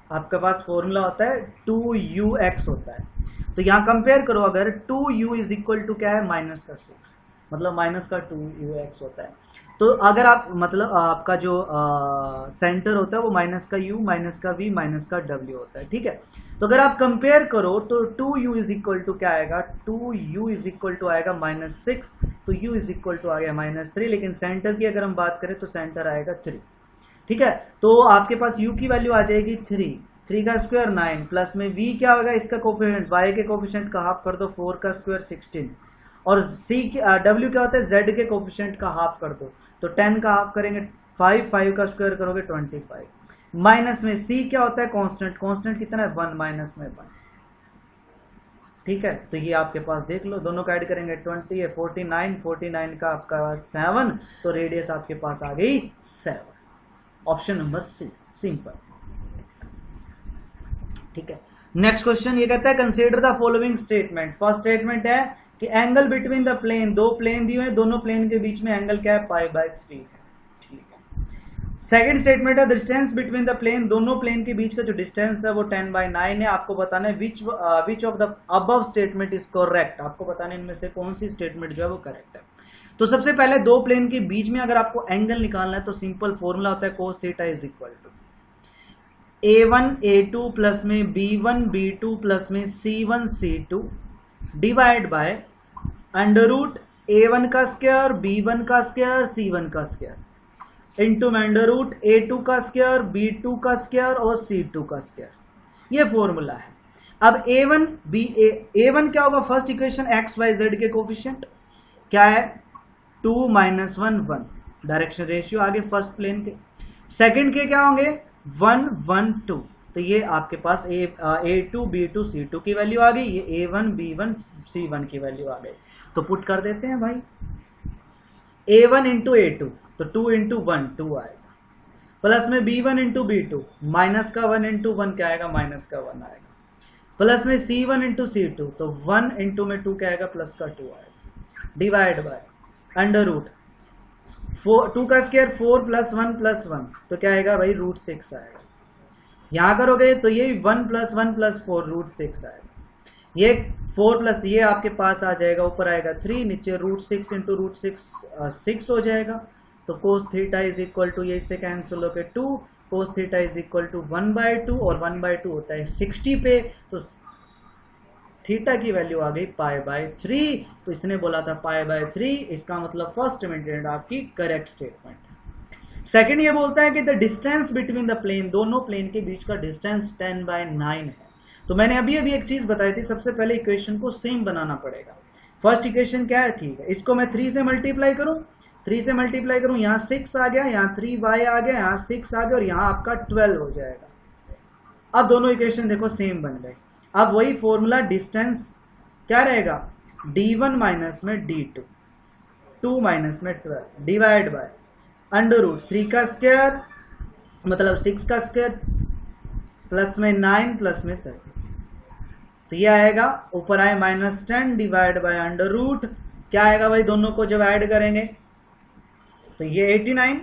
Speaker 1: आपके पास फॉर्मूला होता है 2ux होता है। तो यहां कंपेयर करो, अगर 2u इज इक्वल टू क्या है माइनस का 6, मतलब माइनस का 2ux होता है। तो अगर आप, मतलब आपका जो सेंटर होता है वो माइनस का u माइनस का v माइनस का w होता है। ठीक है, तो अगर आप कंपेयर करो तो 2u इज इक्वल टू क्या आएगा, 2u इज इक्वल टू आएगा -6, तो u इज इक्वल टू आ गया -3, लेकिन सेंटर की अगर हम बात करें तो सेंटर आएगा 3। ठीक है, तो आपके पास u की वैल्यू आ जाएगी 3 का स्क्वायर 9 प्लस में v क्या होगा, इसका कोफिशिएंट y के कोफिशिएंट का हाफ कर दो 4 का स्क्वायर 16 और c w क्या होता है z के कोफिशिएंट का हाफ कर दो, तो 10 का हाफ करेंगे 5 का स्क्वायर करोगे 25 माइनस में c क्या होता है कांस्टेंट कितना है 1 माइनस में 1। ठीक है, तो ये आपके पास देख लो, दोनों का ऐड करेंगे 20 है 49 का आपका 7, तो रेडियस आपके पास आ गई 7, ऑप्शन नंबर सी, सिंपल। ठीक है, नेक्स्ट क्वेश्चन ये कहता है consider the following statement. First statement है कि एंगल बिटवीन द प्लेन, दो प्लेन दिए हुए हैं, दोनों प्लेन के बीच में एंगल क्या है, π/3 है। ठीक है। सेकंड स्टेटमेंट है डिस्टेंस बिटवीन द प्लेन, दोनों प्लेन के बीच का जो डिस्टेंस है वो 10/9 है। आपको बताना है which of the above statement is correct, आपको बताना है इनमें से कौन सी स्टेटमेंट जो है वो करेक्ट है। तो सबसे पहले दो प्लेन के बीच में अगर आपको एंगल निकालना है तो सिंपल फॉर्मूला होता है cos theta is equal to a1 a2 plus में b1 b2 प्लस में c1 c2 divide by under root a1 का स्क्वायर b1 का स्क्वायर c1 का square into under root a2 का स्क्वायर b2 का स्क्वायर और c2 का स्क्वायर। ये फॉर्मूला है। अब a1 क्या होगा, first equation x y z के कोफिशिएंट क्या है 2 - 1 1, डायरेक्शन रेशियो आगे फर्स्ट प्लेन के। सेकंड के क्या होंगे 1 1 2, तो ये आपके पास a2 b2 c2 की वैल्यू आ गई, ये a1 b1 c1 की वैल्यू आ गई। तो पुट कर देते हैं भाई, a1 इंटू a2 तो 2 इंटू 1 2 आएगा, प्लस में b1 इंटू b2 माइनस का 1 इंटू 1 क्या आएगा, माइनस का 1 आएगा, प्लस में c1 इंटू c2 तो 1 इंटू में 2 क्या आएगा, प्लस का 2 आएगा, डिवाइड बाय अंडर रूट 2 का स्क्वायर 4 प्लस 1 प्लस 1 तो क्या आएगा भाई √6 आएगा। यहां करोगे तो ये 1 प्लस 1 प्लस 4 √6 आएगा। ये 4 प्लस ये आपके पास आ जाएगा, ऊपर आएगा 3, नीचे √6 इंटू √6 6 हो जाएगा। तो cos theta is equal to, ये इससे कैंसिल होकर 2, cos theta is equal to 1/2 और 1/2 होता है 60 पे, तो थीटा की वैल्यू आ गई π/3। तो इसने बोला था π/3, इसका मतलब फर्स्ट मेंटेनेड आपकी करेक्ट स्टेटमेंट है। सेकंड ये बोलता है कि the distance between the plane, दोनों प्लेन के बीच का डिस्टेंस 10/9 है। तो मैंने अभी एक चीज बताई थी, सबसे पहले इक्वेशन को सेम बनाना पड़ेगा। फर्स्ट इक्वेशन क्या है, ठीक है, इसको मैं 3 से मल्टीप्लाई करूं, 3 से मल्टीप्लाई करूं, यहाँ 6 आ गया, यहाँ 3y आ गया, यहाँ 6 आ गया और यहाँ आपका 12 हो जाएगा। अब दोनों इक्वेशन देखो सेम बन गए। अब वही फॉर्मूला डिस्टेंस क्या रहेगा, d1 माइनस में d2, 2 माइनस में 12 डिवाइड बाय अंडर रूट 3 का स्क्वायर मतलब 6 का स्क्वायर प्लस में 9 प्लस में 36, तो ये आएगा ऊपर आए -10 डिवाइड बाय अंडर रूट क्या आएगा भाई, दोनों को जब ऐड करेंगे तो ये 81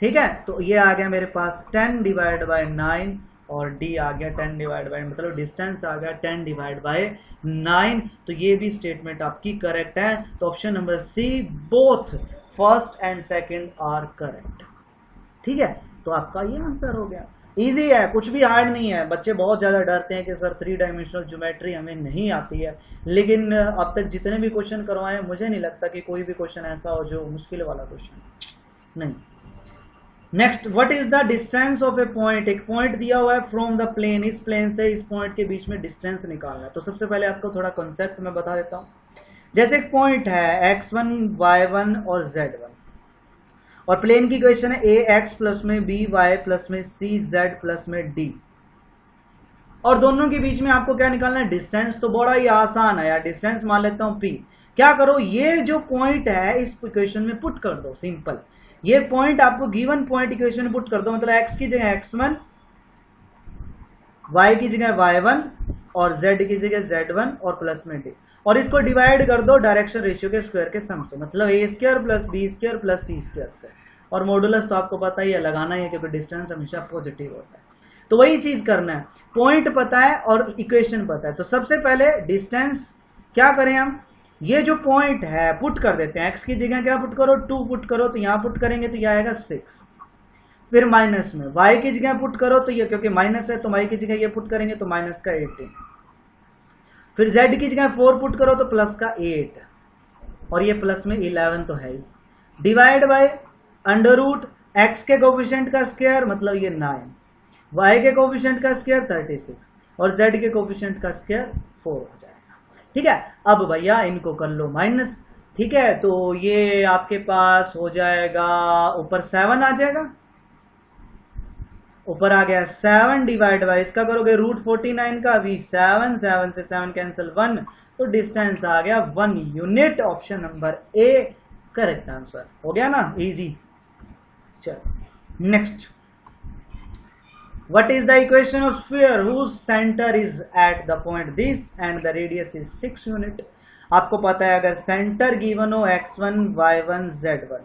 Speaker 1: ठीक है। तो ये आ गया मेरे पास 10 डिवाइड बाय 9 और d आ गया 10 डिवाइड बाय, मतलब डिस्टेंस आ गया 10 डिवाइड बाय 9। तो ये भी स्टेटमेंट आपकी करेक्ट है। तो option number C, both first and second are correct. ठीक है, तो आपका ये आंसर हो गया। इजी है, कुछ भी हार्ड नहीं है। बच्चे बहुत ज़्यादा डरते हैं कि सर 3 डायमेंशनल ज्योमेट्री हमें नहीं आती है, लेकिन अब तक जितने भी क्वेश्चन करवाए मुझे नहीं लगता कि कोई भी क्वेश्चन ऐसा हो जो मुश्किल वाला क्वेश्चन नहीं। Next, what is the distance of a point, एक पॉइंट दिया हुआ है फ्रॉम द प्लेन, इस प्लेन से इस पॉइंट के बीच में डिस्टेंस निकालना है। तो सबसे पहले आपको थोड़ा कॉन्सेप्ट मैं बता देता हूँ। जैसे एक पॉइंट है x1 y1 और z1 और प्लेन की इक्वेशन है ax प्लस में by प्लस में cz प्लस में d, और दोनों के बीच में आपको क्या निकालना है, डिस्टेंस। तो बड़ा ही आसान है यार, डिस्टेंस मान लेता हूँ p। क्या करो, ये जो पॉइंट है इस इक्वेशन में पुट कर दो, सिंपल। ये पॉइंट आपको गिवन पॉइंट इक्वेशन में पुट कर दो, मतलब x की जगह x1, y की जगह y1 और z की जगह z1 और प्लस में d, और इसको डिवाइड कर दो डायरेक्शन रेशियो के स्क्वायर के सम से, मतलब a² plus b² plus c² से। और मॉडुलस तो आपको पता ही है, लगाना ही है क्योंकि डिस्टेंस हमेशा पॉजिटिव होता है। तो वही चीज करना है, पॉइंट पता है और इक्वेशन पता है। तो सबसे पहले डिस्टेंस क्या करें हम, ये जो पॉइंट है पुट कर देते हैं। x की जगह क्या पुट करो, 2 पुट करो, तो यहाँ पुट करेंगे तो यह आएगा 6। फिर माइनस में y की जगह पुट करो, तो ये क्योंकि माइनस है तो y की जगह ये पुट करेंगे तो माइनस का 18। फिर z की जगह 4 पुट करो तो प्लस का 8, और ये प्लस में 11 तो है ही, divide by under root x के कोफिशिएंट का स्क्वायर मतलब ये 9, y के कोफिशिएंट का स्क्वायर 36 और z के कोफिशिएंट का स्क्वायर 4 हो जाएगा। ठीक है, अब भैया इनको कर लो माइनस। ठीक है, तो ये आपके पास हो जाएगा, ऊपर 7 आ जाएगा, ऊपर आ गया 7 डिवाइड बाय इसका करोगे √49 का भी 7 से 7 कैंसिल 1, तो डिस्टेंस आ गया 1 unit. Option number A correct answer हो गया ना, इजी। चलो next, What is the equation of sphere whose center is at the point this and the radius is 6 unit? आपको पता है अगर सेंटर गिवन हो x1 y1 z1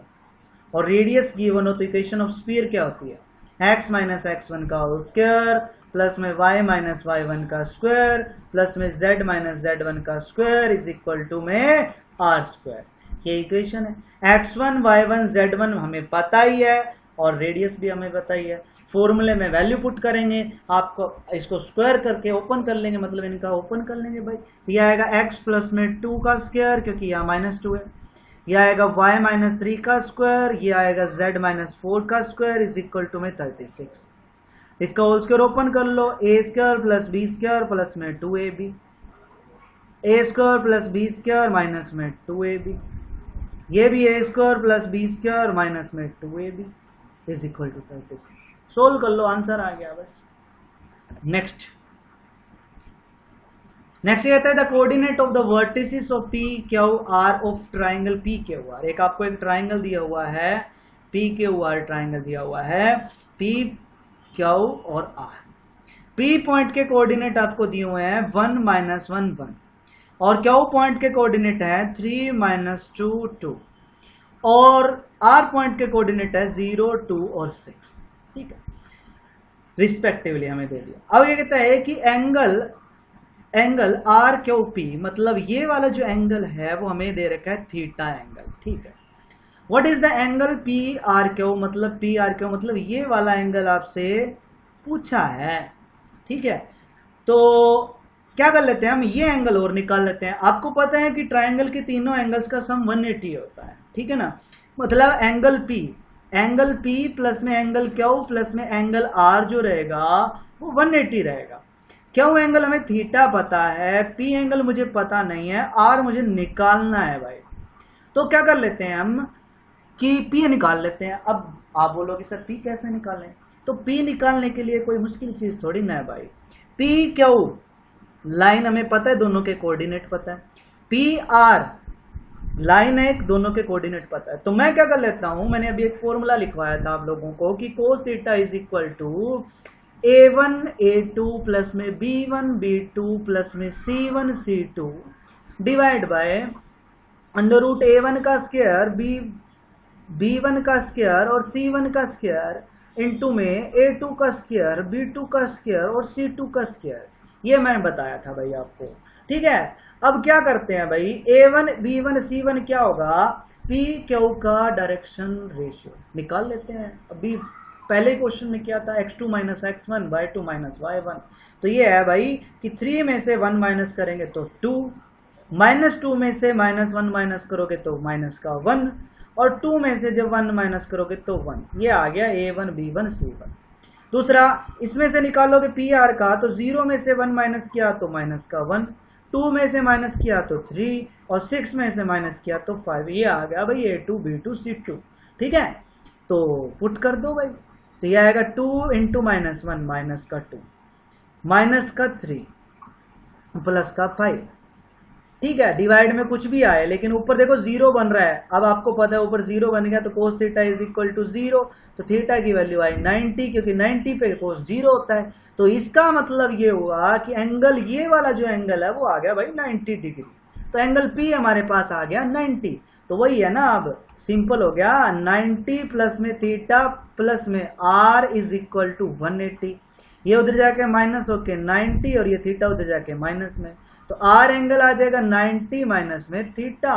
Speaker 1: और रेडियस गिवन हो तो इक्वेशन ऑफ स्फीयर क्या होती है? x माइनस x1 का होल स्क्वायर प्लस में y माइनस y1 का स्क्वायर प्लस में z माइनस z1 का स्क्वायर इज इक्वल टू में r स्क्वायर। ये इक्वेशन है। x1 y1 z1 हमें पता ही है और रेडियस भी हमें पता ही है। फॉर्मूले में वैल्यू पुट करेंगे, आपको इसको स्क्वायर करके ओपन कर लेंगे, मतलब इनका ओपन कर लेंगे भाई। तो यह आएगा x प्लस में 2 का स्क्वायर क्योंकि यहाँ -2 है, यह आएगा y माइनस 3 का स्क्वायर, यह आएगा z माइनस 4 का स्क्वायर इज इक्वल टू में 36। इसका होल स्क्वायर ओपन कर लो, a square plus b square plus में 2ab, a square plus b square minus में 2ab, ये भी a square plus b square minus में 2ab is equal to 36। Solve कर लो, आंसर आ गया बस। नेक्स्ट कहता है the coordinate of the vertices of P Q R of triangle P Q R. एक आपको एक ट्राइंगल दिया हुआ है, पी क्यू आर ट्राइंगल दिया हुआ है, पी क्यू और आर। पी पॉइंट के कोऑर्डिनेट आपको दिए हुए हैं 1 माइनस 1 1 और क्यू पॉइंट के कोऑर्डिनेट है 3 माइनस 2 2 और आर पॉइंट के कोऑर्डिनेट है 0 2 और 6। ठीक है, रिस्पेक्टिवली हमें दे दिया। अब ये कहता है कि एंगल आर क्यू पी, मतलब ये वाला जो एंगल है वो हमें दे रखा है थीटा एंगल। ठीक है, what is the angle P R Q, मतलब पी आर क्यू मतलब ये वाला एंगल आपसे पूछा है। ठीक है, तो क्या कर लेते हैं हम, ये एंगल और निकाल लेते हैं। आपको पता है कि ट्राइंगल के तीनों एंगल्स का सम 180 होता है। ठीक है ना, मतलब एंगल P प्लस में एंगल Q प्लस में एंगल R जो रहेगा वो 180 रहेगा। Q एंगल हमें थीटा पता है, P एंगल मुझे पता नहीं है, R मुझे निकालना है भाई। तो क्या कर लेते हैं हम कि P निकाल लेते हैं। अब आप बोलोगे सर P कैसे निकालें, तो P निकालने के लिए कोई मुश्किल चीज थोड़ी ना है भाई। PQ लाइन हमें पता है, दोनों के कोऑर्डिनेट पता है, PR लाइन है, दोनों के कोऑर्डिनेट पता है। तो मैं क्या कर लेता हूं, मैंने अभी एक फॉर्मूला लिखवाया था आप लोगों को कि cos theta is equal to a1 a2 plus में b1 b2 प्लस में c1 c2 divide by under root a1 का स्क्वायर b1 का स्क्वायर और c1 का स्क्वायर इंटू में a2 का स्क्वायर b2 का स्क्वायर और c2 का स्क्वायर। ये मैंने बताया था भाई आपको। ठीक है, अब क्या करते हैं भाई, a1 b1 c1 क्या होगा, p q का डायरेक्शन रेशियो निकाल लेते हैं। अभी पहले क्वेश्चन में क्या था, x2 minus x1 y2 minus y1। तो ये है भाई कि 3 में से 1 माइनस करेंगे तो 2, -2 में से -1 माइनस करोगे तो माइनस का 1 और 2 में से जब 1 माइनस करोगे तो 1। ये आ गया a1 b1 c1। दूसरा इसमें से निकालोगे पी आर का, तो 0 में से 1 माइनस किया तो माइनस का 1, 2 में से माइनस किया तो 3 और 6 में से माइनस किया तो 5। ये आ गया भाई a2 b2 c2। ठीक है, तो पुट कर दो भाई, तो ये आएगा 2 इंटू -1 माइनस का 2 माइनस का 3 प्लस का 5। ठीक है, डिवाइड में कुछ भी आए लेकिन ऊपर देखो 0 बन रहा है। अब आपको पता है ऊपर 0 बन गया तो cos theta is equal to 0, तो थीटा की वैल्यू आई 90 क्योंकि 90 पे कोस 0 होता है। तो इसका मतलब ये हुआ कि एंगल, ये वाला जो एंगल है वो आ गया भाई 90 डिग्री। तो एंगल P हमारे पास आ गया 90। तो वही है ना, अब सिंपल हो गया, 90 प्लस में थीटा प्लस में R इज इक्वल टू 180। ये उधर जाके माइनस होके 90 और ये थीटा उधर जाके माइनस में, तो R एंगल आ जाएगा 90 माइनस में theta.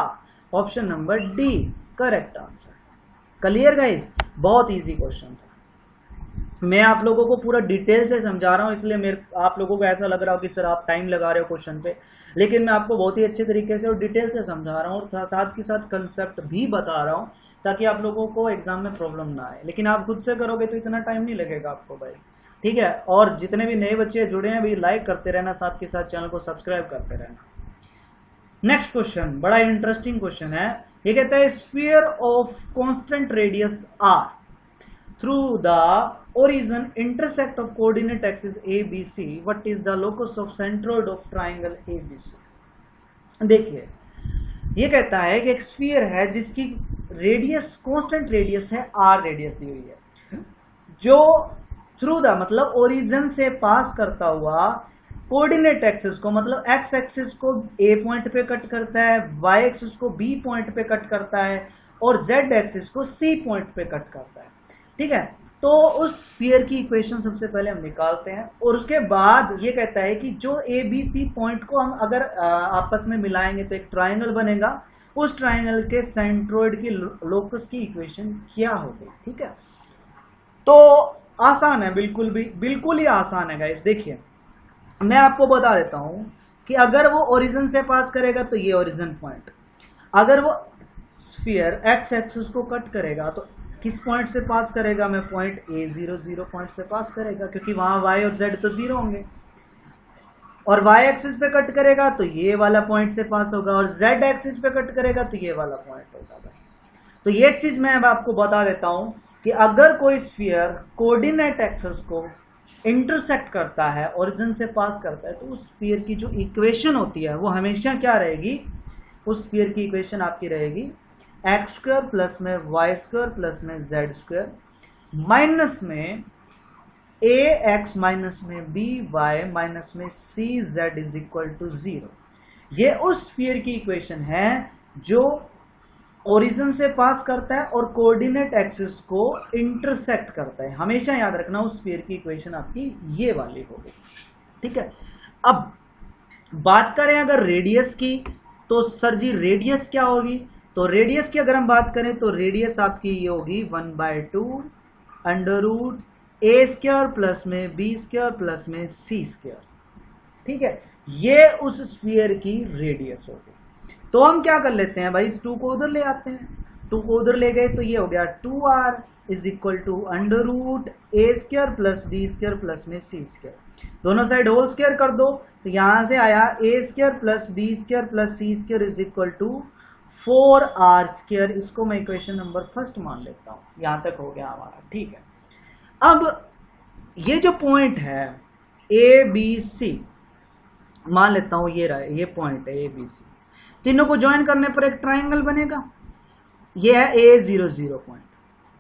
Speaker 1: Option number D correct answer. Clear guys, बहुत इजी क्वेश्चन था। मैं आप लोगों को पूरा डिटेल से समझा रहा हूँ, इसलिए आप लोगों को ऐसा लग रहा हो कि सर आप टाइम लगा रहे हो क्वेश्चन पे, लेकिन मैं आपको बहुत ही अच्छे तरीके से और डिटेल से समझा रहा हूँ और साथ के साथ कंसेप्ट भी बता रहा हूँ ताकि आप लोगों को एग्जाम में प्रॉब्लम ना आए। लेकिन आप खुद से करोगे तो इतना टाइम नहीं लगेगा आपको भाई। ठीक है, और जितने भी नए बच्चे जुड़े हैं भी लाइक करते रहना, साथ के साथ चैनल को सब्सक्राइब करते रहना। नेक्स्ट क्वेश्चन बड़ा इंटरेस्टिंग क्वेश्चन है। ये कहता है sphere of constant radius r through the origin intersect of coordinate axis ABC, what is the locus of centroid of triangle ABC। देखिए, ये कहता है कि एक स्फीयर है जिसकी रेडियस कांस्टेंट रेडियस है r रेडियस दी हुई है, जो थ्रू द मतलब ओरिजिन से पास करता हुआ कोऑर्डिनेट एक्सिस को, मतलब एक्स एक्सिस को ए पॉइंट पे कट करता है, वाई एक्सिस को बी पॉइंट पे कट करता है और जेड एक्सिस को सी पॉइंट पे कट करता है। ठीक है, तो उस स्फीयर की इक्वेशन सबसे पहले हम निकालते हैं और उसके बाद ये कहता है कि जो ए बी सी पॉइंट को हम अगर आपस में मिलाएंगे तो एक ट्राइंगल बनेगा, उस ट्राइंगल के सेंट्रोइड की लोकस की इक्वेशन क्या होगी। ठीक है, तो आसान है, बिल्कुल ही आसान है गाइस। देखिए मैं आपको बता देता हूं कि अगर वो ओरिजिन से पास करेगा तो ये ओरिजिन पॉइंट, अगर वो स्फीयर एक्स एक्सिस को कट करेगा तो किस पॉइंट से पास करेगा, मैं पॉइंट A00 पॉइंट से पास करेगा, क्योंकि वहां y और z तो जीरो होंगे। और y एक्सिस पे कट करेगा तो ये वाला पॉइंट से पास होगा और z एक्सिस पे कट करेगा तो ये वाला पॉइंट होगा भाई। तो ये चीज मैं अब आपको बता देता हूं कि अगर कोई स्फीयर कोऑर्डिनेट एक्सिस को इंटरसेक्ट करता है, ओरिजिन से पास करता है, तो उस स्फीयर की जो इक्वेशन होती है वो हमेशा क्या रहेगी, उस स्फीयर की इक्वेशन आपकी रहेगी एक्स स्क्वायर प्लस में वाई स्क्वायर प्लस में जेड स्क्वायर माइनस में ए एक्स माइनस में बी वाई माइनस में सी जेड इज इक्वल टू 0। ये उस स्फीयर की इक्वेशन है जो ओरिजिन से पास करता है और कोऑर्डिनेट एक्सिस को इंटरसेक्ट करता है। हमेशा याद रखना उस स्फीयर की इक्वेशन आपकी ये वाली होगी। ठीक है, अब बात करें अगर रेडियस की, तो सर जी रेडियस क्या होगी, तो रेडियस की अगर हम बात करें तो रेडियस आपकी ये होगी 1/2 under root A square plus में बी स्क्वायर प्लस में सी स्क्वायर। ठीक है, ये उस स्फीयर की रेडियस होगी। तो हम क्या कर लेते हैं भाई, इस 2 को उधर ले आते हैं, 2 को उधर ले गए तो ये हो गया 2r is equal to under root A square plus B square plus में सी स्क्वायर। दोनों साइड होल स्क्वायर कर दो तो यहां से आया A square plus B square plus C square is equal to 4r square. इसको मैं इक्वेशन नंबर फर्स्ट मान लेता हूं, यहां तक हो गया हमारा। ठीक है, अब ये जो पॉइंट है ए बी सी मान लेता हूं, ये रहा, ये पॉइंट है ए बी सी, तीनों को ज्वाइन करने पर एक ट्राइंगल बनेगा। ये है A00 पॉइंट,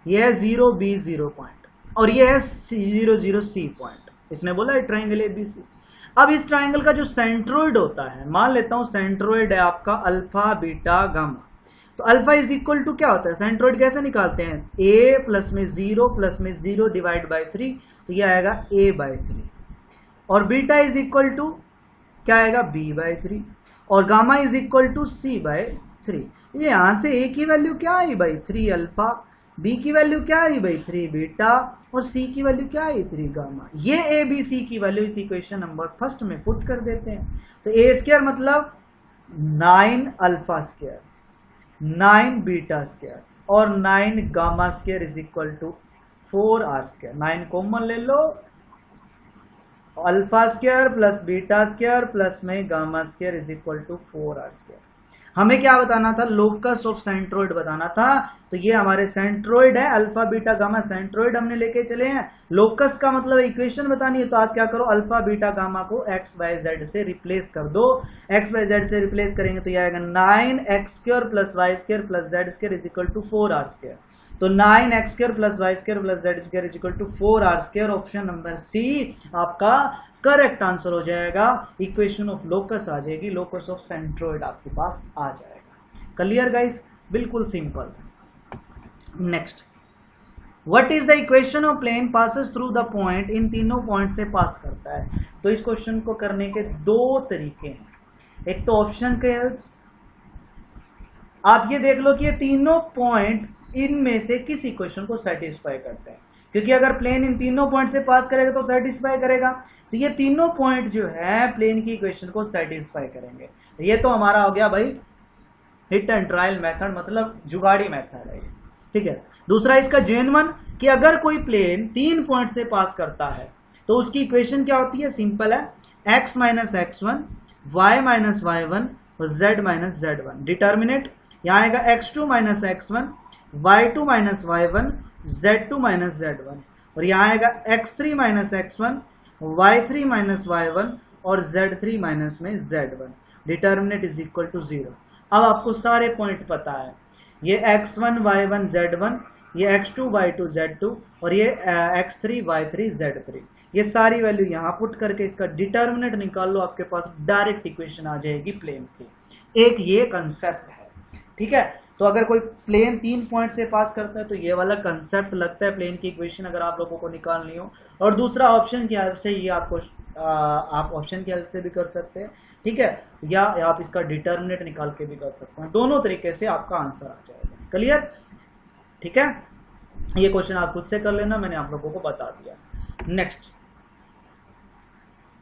Speaker 1: ये है 0B0 पॉइंट और ये है 00C पॉइंट। इसने बोला है ट्राइंगल ABC। अब इस ट्राइंगल का जो सेंट्रोइड होता है, मान लेता हूं सेंट्रोइड है आपका अल्फा बीटा गामा, तो अल्फा इज इक्वल टू क्या होता है, सेंट्रोइड कैसे निकालते हैं, a प्लस में 0 डिवाइड बाई 3, तो ये आएगा a/3 और बीटा इज इक्वल टू क्या आएगा b/3 और gamma is equal to c/3। ये यहां से a की वैल्यू क्या आई भाई 3 अल्फा, b की वैल्यू क्या आई भाई 3 बीटा और c की वैल्यू क्या आई 3 गामा। ये a b c की वैल्यू इस इक्वेशन नंबर फर्स्ट में पुट कर देते हैं। तो a स्क्वायर मतलब 9 अल्फा स्क्वायर 9 बीटा स्क्वायर और 9 gamma square is equal to 4r square. 9 common ले लो, alpha square plus beta square plus में gamma square is equal to 4r square. हमें क्या बताना था, लोकस ऑफ सेंट्रोइड बताना था। तो ये हमारे सेंट्रोइड है, अल्फा बीटा गामा सेंट्रोइड हमने लेके चले हैं। लोकस का मतलब इक्वेशन बतानी है, तो आप क्या करो, अल्फा बीटा गामा को एक्स बाय जेड से रिप्लेस कर दो। एक्स बाय जेड से रिप्लेस करेंगे तो ये आएगा 9x square plus y square plus z square is equal to 4r square. तो 9x square plus y square plus z square is equal to 4r square. Option number C आपका करेक्ट आंसर हो जाएगा। इक्वेशन ऑफ लोकस आ जाएगी, लोकस ऑफ सेंट्रोइड आपके पास आ जाएगा। क्लियर गाइस, बिल्कुल simple. Next, what is the equation of plane passes through the point, in तीनों पॉइंट से पास करता है। तो इस क्वेश्चन को करने के 2 तरीके हैं, एक तो ऑप्शन के हेल्प्स, आप ये देख लो कि ये तीनों पॉइंट इनमें से किस इक्वेशन को सेटिस्फाई करते हैं, क्योंकि अगर प्लेन इन तीनों पॉइंट से पास करेगा तो सेटिस्फाई करेगा। तो ये तीनों पॉइंट जो है प्लेन की इक्वेशन को सेटिस्फाई करेंगे। ये तो हमारा हो गया भाई हिट एंड ट्रायल मेथड, मतलब जुगाड़ी मेथड है। ठीक है, दूसरा इसका जेन्युइन कि अगर कोई प्लेन 3 पॉइंट से पास करता है तो उसकी इक्वेशन क्या होती है, सिंपल है, x minus x1 y minus y1 और z माइनस z1। डिटर्मिनेट यहाँ आएगा x2 minus x1 y2 minus y1 z2 minus z1 और यहाँ आएगा x3 minus x1 y3 minus y1 और z3 माइनस में z1। Determinant is equal to 0। अब आपको सारे पॉइंट पता है, ये x1 y1 z1 ये x2/2 z2 और ये x3y3 z3। ये सारी वैल्यू यहाँ पुट करके इसका डिटर्मिनेंट निकाल लो, आपके पास डायरेक्ट इक्वेशन आ जाएगी प्लेन की। एक ये कंसेप्ट है, ठीक है। तो अगर कोई प्लेन 3 पॉइंट से पास करता है तो ये वाला कंसेप्ट लगता है प्लेन की इक्वेशन अगर आप लोगों को निकालनी हो। और दूसरा ऑप्शन की हेल्प से ये आपको आप ऑप्शन की हेल्प से भी कर सकते हैं, ठीक है, या आप इसका डिटर्मिनेंट निकाल के भी कर सकते हैं। दोनों तरीके से आपका आंसर आ जाएगा। क्लियर, ठीक है। ये क्वेश्चन आप खुद से कर लेना, मैंने आप लोगों को बता दिया। Next,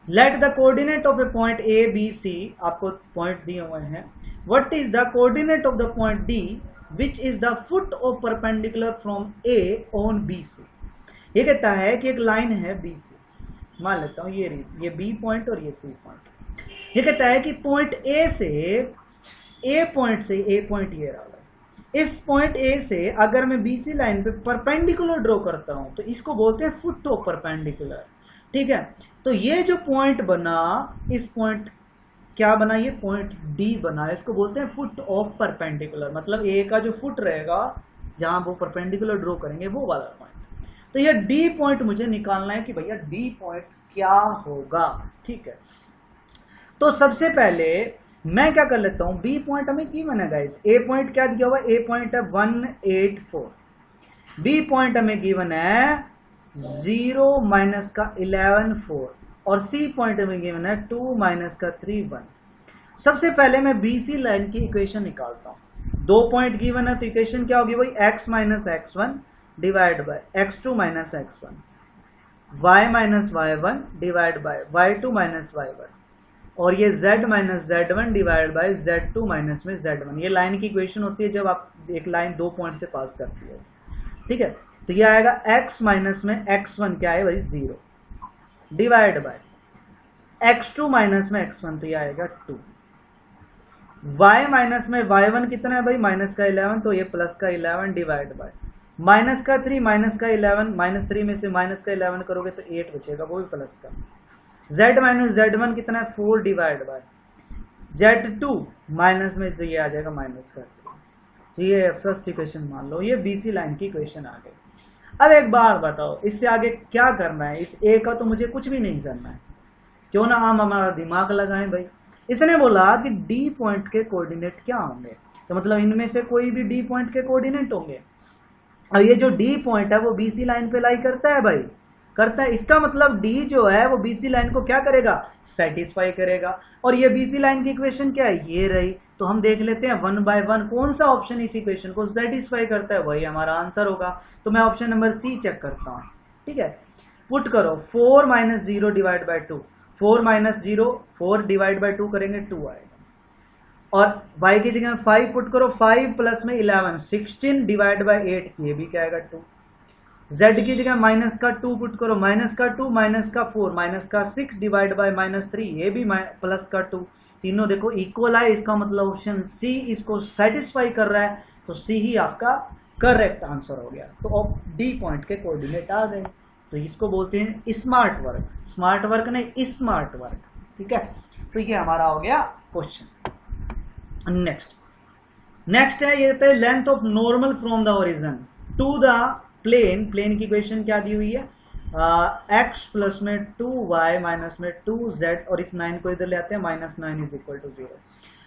Speaker 1: let the coordinate of a point A B C, आपको पॉइंट दिए हुए हैं। What is the coordinate of the point D which is the foot of perpendicular from A on B C. ये कहता है कि एक लाइन है बी सी, मान लेता हूं ये बी पॉइंट और ये सी पॉइंट। ये कहता है कि पॉइंट ए से ए पॉइंट ये रहा, इस पॉइंट ए से अगर मैं बी सी लाइन पे परपेंडिकुलर ड्रॉ करता हूं तो इसको बोलते हैं फुट ऑफ परपेंडिकुलर, ठीक है। तो ये जो पॉइंट बना, इस पॉइंट क्या बना, ये पॉइंट डी बना, इसको बोलते हैं फुट ऑफ परपेंडिकुलर। मतलब ए का जो फुट रहेगा जहां वो परपेंडिकुलर ड्रॉ करेंगे वो वाला पॉइंट। तो ये डी पॉइंट मुझे निकालना है कि भैया डी पॉइंट क्या होगा, ठीक है। तो सबसे पहले मैं क्या कर लेता हूं, बी पॉइंट हमें गिवन है गाइस, ए पॉइंट क्या दिया हुआ, ए पॉइंट है 184, बी पॉइंट हमें गिवन है 0 माइनस का 11 4 और सी पॉइंट हमें गिवन है 2 माइनस का 3 1। सबसे पहले मैं बी सी लाइन की इक्वेशन निकालता हूं। 2 पॉइंट गिवन है तो इक्वेशन क्या होगी भाई, x minus x1 divide by x2 minus x1, y minus y1 divide by y2 minus y1 और ये z minus z1 divide by z2 minus में z1। ये लाइन की इक्वेशन होती है जब आप एक लाइन 2 पॉइंट से पास करती है, ठीक है। तो ये आएगा x माइनस में x1 क्या है भाई 0 डिवाइड बाय x2 माइनस में x1 तो ये आएगा 2, y माइनस में y1 कितना है भाई माइनस का 11 तो ये प्लस का 11 डिवाइड बाय माइनस का 3 माइनस का 11, माइनस 3 में से माइनस का 11 करोगे तो 8 बचेगा, वो भी प्लस का। z माइनस z1 कितना है 4 डिवाइड बाय z2 माइनस में से ये आ जाएगा माइनस का 3। तो ये फर्स्ट इक्वेशन मान लो, ये बीसी लाइन की इक्वेशन आ गई। अब एक बार बताओ इससे आगे क्या करना है, इस ए का तो मुझे कुछ भी नहीं करना है, क्यों ना हम हमारा दिमाग लगाएं भाई। इसने बोला कि डी पॉइंट के कोऑर्डिनेट क्या होंगे, तो मतलब इनमें से कोई भी डी पॉइंट के कोऑर्डिनेट होंगे। अब ये जो डी पॉइंट है वो बीसी लाइन पे लाई करता है भाई, करता है, इसका मतलब डी जो है वो बीसी लाइन को क्या करेगा, सेटिस्फाई करेगा। और ये बीसी लाइन की इक्वेशन क्या है, ये रही। तो हम देख लेते हैं 1 बाय 1 कौन सा ऑप्शन इस इक्वेशन को सेटिस्फाई करता है, वही हमारा आंसर होगा। तो मैं ऑप्शन नंबर सी चेक करता हूं, ठीक है। पुट करो 4 minus 0 divide by 2, 4 minus 0 4 divide by 2 करेंगे 2 आएगा। और y की जगह 5 पुट करो, 5 प्लस में 11 16 डिवाइड बाय 8 ये भी क्या आएगा 2। z की जगह माइनस का 2 पुट करो, माइनस का 2 माइनस का 4 माइनस का 6 डिवाइड बाय माइनस 3 ये भी प्लस का 2। तीनों देखो इक्वल है, इसका मतलब ऑप्शन सी इसको सेटिस्फाई कर रहा है, तो सी ही आपका करेक्ट आंसर हो गया। तो डी पॉइंट के कोऑर्डिनेट आ गए, तो इसको बोलते हैं स्मार्ट वर्क, स्मार्ट वर्क नहीं स्मार्ट वर्क, ठीक है। तो ये हमारा हो गया क्वेश्चन। नेक्स्ट है ये पे length of normal from the origin to the plane. Plane की इक्वेशन क्या दी हुई है, x प्लस में 2y माइनस में 2z और इस 9 को इधर ले आते हैं, minus 9 is equal to 0।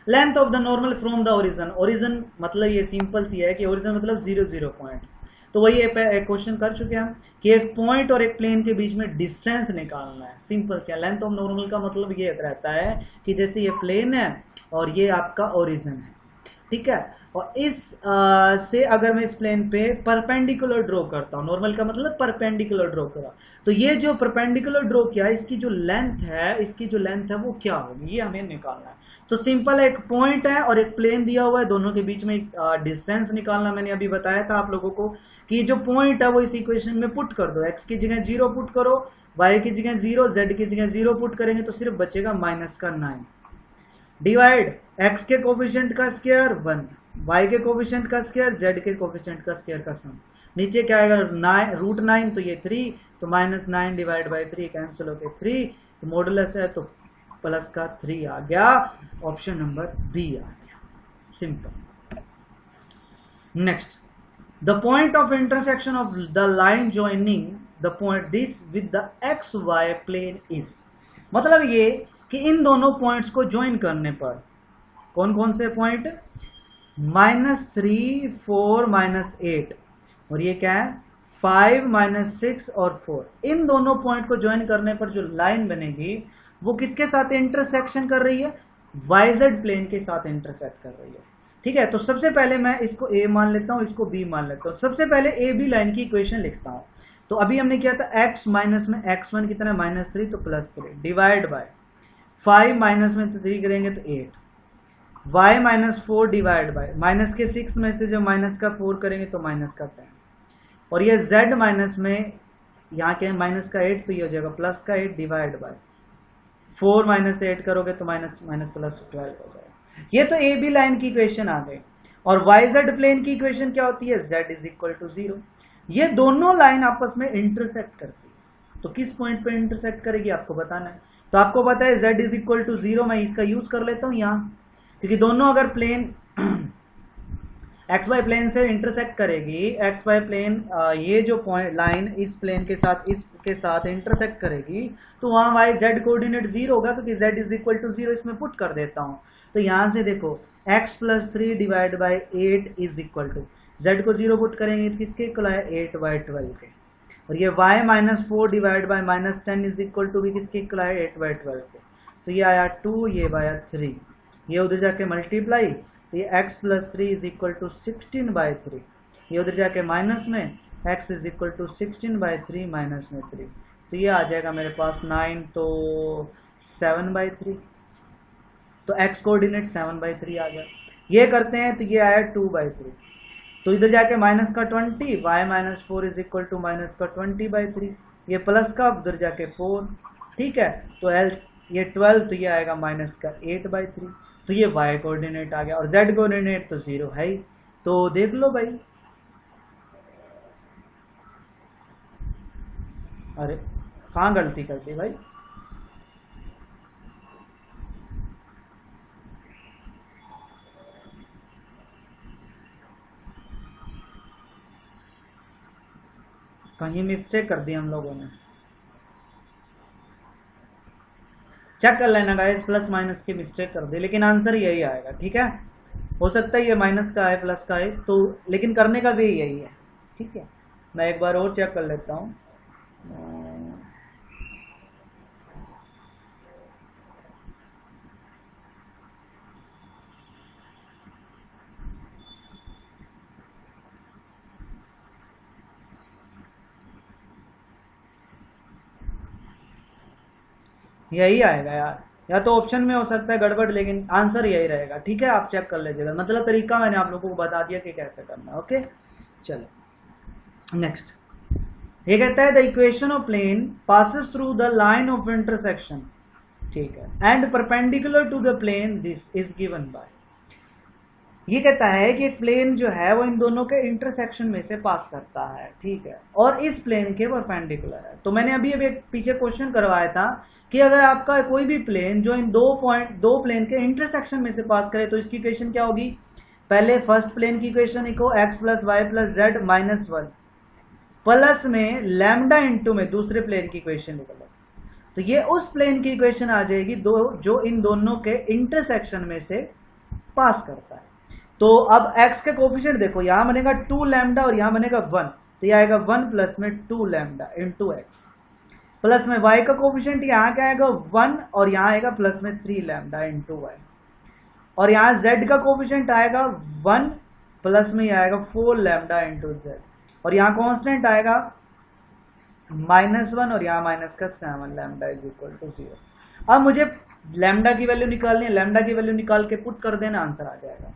Speaker 1: Length of the normal from the origin, origin मतलब ये सिंपल सी है कि ओरिजिन मतलब 0 0 पॉइंट। तो वही एक क्वेश्चन कर चुके हैं हम कि एक पॉइंट और एक प्लेन के बीच में डिस्टेंस निकालना है, सिंपल सी। लेंथ ऑफ नॉर्मल का मतलब ये रहता है कि जैसे ये प्लेन है और ये आपका ओरिजिन है, ठीक है। और इस से अगर मैं इस प्लेन पे परपेंडिकुलर ड्रॉ करता हूँ, नॉर्मल का मतलब परपेंडिकुलर ड्रॉ करा, तो ये जो परपेंडिकुलर ड्रॉ किया इसकी जो लेंथ है, इसकी जो लेंथ है वो क्या होगी, ये हमें निकालना है। तो सिंपल है, एक पॉइंट है और एक प्लेन दिया हुआ है, दोनों के बीच में डिस्टेंस निकालना। मैंने अभी बताया था आप लोगों को कि जो पॉइंट है वो इस इक्वेशन में पुट कर दो, x की जगह 0 पुट करो, y की जगह 0, z की जगह 0 पुट करेंगे तो सिर्फ बचेगा माइनस का 9 डिवाइड x के कोफिशिएंट का स्क्वायर 1, y के कोफिशिएंट का स्क्वायर, z के कोफिशिएंट का स्क्वायर का सम। नीचे क्या आएगा √9 तो ये 3, तो माइनस 9 डिवाइड बाई 3 कैंसिल होके 3, तो मॉडुलस है तो प्लस का 3 आ गया, ऑप्शन नंबर बी आ गया, simple. Next, the point of intersection of the line joining the point this with the x y plane is, मतलब ये कि इन दोनों पॉइंट्स को ज्वाइन करने पर कौन कौन से पॉइंट, -3, 4, -8 और ये क्या है 5, -6 और 4, इन दोनों पॉइंट को ज्वाइन करने पर जो लाइन बनेगी वो किसके साथ इंटरसेक्शन कर रही है, वाईजेड प्लेन के साथ इंटरसेक्ट कर रही है। ठीक है, तो सबसे पहले मैं इसको ए मान लेता हूं, इसको बी मान लेता हूं। सबसे पहले ए बी लाइन की इक्वेशन लिखता हूं। तो अभी हमने किया था x माइनस में x1 कितना -3 तो +3 डिवाइड बाय 5 माइनस में 3 करेंगे तो 8, y -4 डिवाइड बाय माइनस के 6 में से जब माइनस का 4 करेंगे तो माइनस का 10, और ये z माइनस में यहाँ क्या है माइनस का 8 तो ये हो जाएगा प्लस का 8 डिवाइड बाय 4 -8 करोगे तो माइनस प्लस 12 हो जाएगा। ये तो ए बी लाइन की इक्वेशन आ गई। और वाई जेड प्लेन की इक्वेशन क्या होती है, z = 0। ये दोनों लाइन आपस में इंटरसेक्ट करती है, तो किस पॉइंट पे इंटरसेक्ट करेगी आपको बताना है। तो आपको पता है z = 0, मैं इसका यूज कर लेता हूं यहाँ, क्योंकि दोनों अगर प्लेन XY प्लेन से इंटरसेक्ट करेगी, XY प्लेन ये जो पॉइंट लाइन इस प्लेन के साथ इसके साथ इंटरसेक्ट करेगी, तो वहां वाई जेड कोऑर्डिनेट 0 होगा, क्योंकि z = 0 इसमें पुट कर देता हूं। तो यहां से देखो x + 3 divide by 8 is equal to, z को 0 पुट करेंगे तो किसके इक्वल है 8/12 के, और ये y -4 divide by -10 is equal to भी किसके इक्वल है 8/12 के। तो ये आया 2, ये आया 3, ये उधर जाके मल्टीप्लाई, तो ये x + 3 इज इक्वल टू 16/3, ये उधर जाके माइनस में x is equal to 16/3 minus में 3, तो ये आ जाएगा मेरे पास 9, तो 7/3, तो x कोऑर्डिनेट 7/3 आ गया। ये करते हैं तो ये आया 2/3, तो इधर जाके माइनस का 20, y -4 is equal to minus का 20/3, ये प्लस का उधर जाके 4, ठीक है, तो ये 12, तो ये आएगा माइनस का 8/3, तो ये y कोऑर्डिनेट आ गया, और z कोऑर्डिनेट तो 0 है ही। तो देख लो भाई, अरे कहाँ गलती कर दी भाई, कहीं मिस्टेक कर दी हम लोगों ने, चेक कर लेना गाइस, प्लस माइनस की मिस्टेक कर दी, लेकिन आंसर यही आएगा। ठीक है, हो सकता है ये माइनस का है प्लस का है, तो लेकिन करने का भी यही है। ठीक है, मैं एक बार और चेक कर लेता हूँ। यही आएगा यार, या तो ऑप्शन में हो सकता है गड़बड़, लेकिन आंसर यही रहेगा। ठीक है, आप चेक कर लीजिएगा, मतलब तरीका मैंने आप लोगों को बता दिया कि कैसे करना है। ओके, चलो नेक्स्ट। ये कहता है the equation of plane passes through the line of intersection, ठीक है, and perpendicular to the plane this is given by. ये कहता है कि एक प्लेन जो है वो इन दोनों के इंटरसेक्शन में से पास करता है, ठीक है, और इस प्लेन के परपेंडिकुलर है। तो मैंने अभी एक पीछे क्वेश्चन करवाया था कि अगर आपका कोई भी प्लेन जो इन दो प्लेन के इंटरसेक्शन में से पास करे तो इसकी इक्वेशन क्या होगी। पहले फर्स्ट प्लेन की इक्वेशन लिखो, x + y + z -1 प्लस में लैम्डा इंटू में दूसरे प्लेन की इक्वेशन लिख लो, तो ये उस प्लेन की इक्वेशन आ जाएगी जो इन दोनों के इंटरसेक्शन में से पास करता है। तो अब x के कोफिशिएंट देखो, यहां बनेगा 2 लैम्डा और यहां बनेगा 1, तो यह आएगा 1 प्लस में 2 लैम्डा इंटू एक्स, प्लस में y का कोफिशिएंट यहाँ क्या आएगा 1 और यहाँ आएगा प्लस में 3 लैम्डा इंटू वाई, और यहाँ z का कोफिशिएंट आएगा 1 प्लस में यह आएगा 4 लैम्डा इंटू z, और यहाँ कांस्टेंट आएगा -1 और यहाँ माइनस का 7 लैम्डा इज इक्वल टू 0। अब मुझे लैम्डा की वैल्यू निकालनी है, लैम्डा की वैल्यू निकाल के पुट कर देना, आंसर आ जाएगा।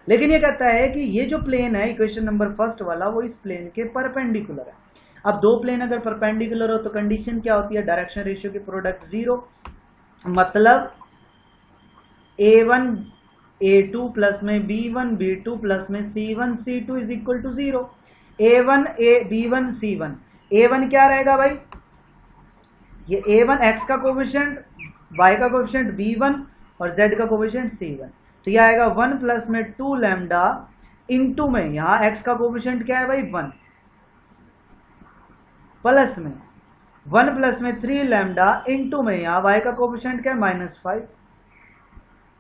Speaker 1: लेकिन ये कहता है कि ये जो प्लेन है इक्वेशन नंबर फर्स्ट वाला, वो इस प्लेन के परपेंडिकुलर है। अब दो प्लेन अगर परपेंडिकुलर हो तो कंडीशन क्या होती है, डायरेक्शन रेशियो की प्रोडक्ट 0, मतलब a1 a2 प्लस में b1 b2 प्लस में c1 c2 is equal to 0। a1 b1 c1, a1 क्या रहेगा भाई, ये a1 x का कोफिशिएंट, y का कोफिशिएंट b1 और z का कोफिशिएंट c1, तो यह आएगा 1 प्लस में 2 लैम्डा इनटू में, यहां x का कोफिशिएंट क्या है भाई 1, प्लस में 1 प्लस में 3 लैम्डा इनटू में यहां y का कोफिशिएंट क्या है -5,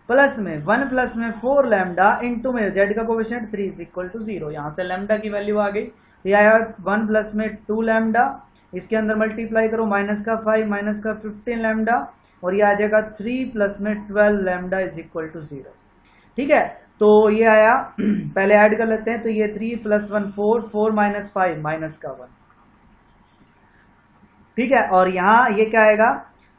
Speaker 1: प्लस में 1 प्लस में 4 लैम्डा इनटू में z का कोफिशिएंट 3 इज इक्वल टू 0। यहां से लैम्डा की वैल्यू आ गई, ये आया 1 प्लस में 2 लैम्डा, इसके अंदर मल्टीप्लाई करो -5 -15 लैम्डा, और ये आ जाएगा 3 प्लस में 12 लैम्डा इज इक्वल टू 0। ठीक है, तो ये आया पहले ऐड कर लेते हैं, तो ये 3 प्लस 1 4, 4 माइनस 5 माइनस का 1। ठीक है, और यहां ये क्या आएगा,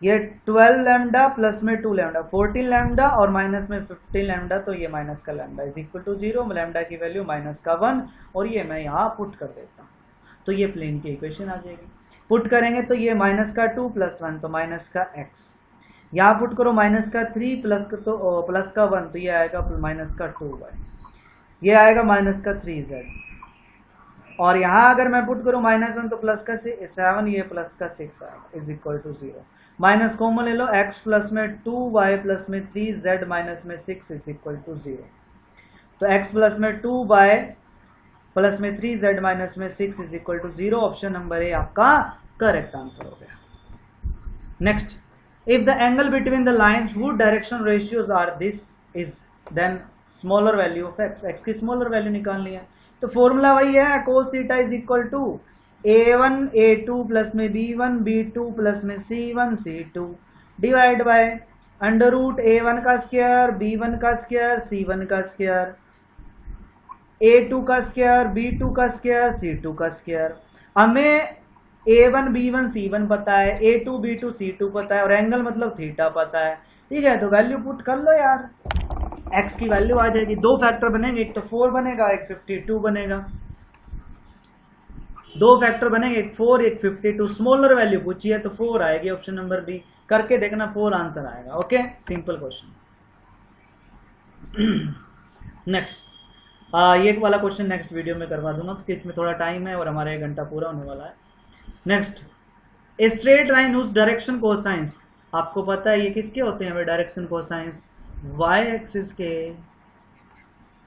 Speaker 1: ये 12 लैम्डा प्लस में 2 लैम्डा 14 लैम्डा और माइनस में 15 लैम्डा, तो ये माइनस का lambda is equal to 0, lambda की वैल्यू माइनस का 1, और ये मैं यहाँ पुट कर देता हूँ, तो ये प्लेन की इक्वेशन आ जाएगी। पुट करेंगे तो ये माइनस का 2 प्लस 1 तो माइनस का x, यहाँ पुट करो माइनस का 3 प्लस का 1 तो ये आएगा माइनस का 2y, ये आएगा माइनस का 3z, और यहाँ अगर मैं पुट करूँ -1 तो प्लस का 7, ये प्लस का 6 आएगा is equal to 0। Minus common ले लो, x प्लस में 2y प्लस में 3 z माइनस में 6 इज इक्वल टू 0। तो x प्लस में 2y प्लस में 3 z माइनस में 6 is equal to 0। Option number A आपका करेक्ट आंसर हो गया। Next, if the angle between the lines whose direction ratios are this is then smaller value of x, x की स्मॉलर वैल्यू निकालनी है, तो फॉर्मूला वही है cos theta is equal to a1 a2 plus में b1 b2 प्लस में c1 c2 divide by under root a1 का स्क्वायर b1 का स्क्वायर c1 का स्क्वायर a2 का स्क्वायर b2 का स्क्वायर c2 का स्क्वायर। हमें a1 b1 c1 पता है, a2 b2 c2 पता है, और एंगल मतलब थीटा पता है। ठीक है, तो वैल्यू पुट कर लो यार, x की वैल्यू आ जाएगी। दो फैक्टर बनेंगे, एक तो 4 बनेगा, एक 52 बनेगा, दो फैक्टर बनेंगे, एक 4 एक 52। स्मॉलर वैल्यू पूछी है तो 4 आएगी, ऑप्शन नंबर बी करके देखना, 4 आंसर आएगा। Okay, simple question. नेक्स्ट, ये वाला क्वेश्चन नेक्स्ट वीडियो में करवा दूंगा क्योंकि इसमें थोड़ा टाइम है और हमारा 1 घंटा पूरा होने वाला है। नेक्स्ट, ए स्ट्रेट लाइन उस डायरेक्शन कोसाइंस, आपको पता है ये किसके होते हैं डायरेक्शन कोसाइंस, वाई एक्सिस के।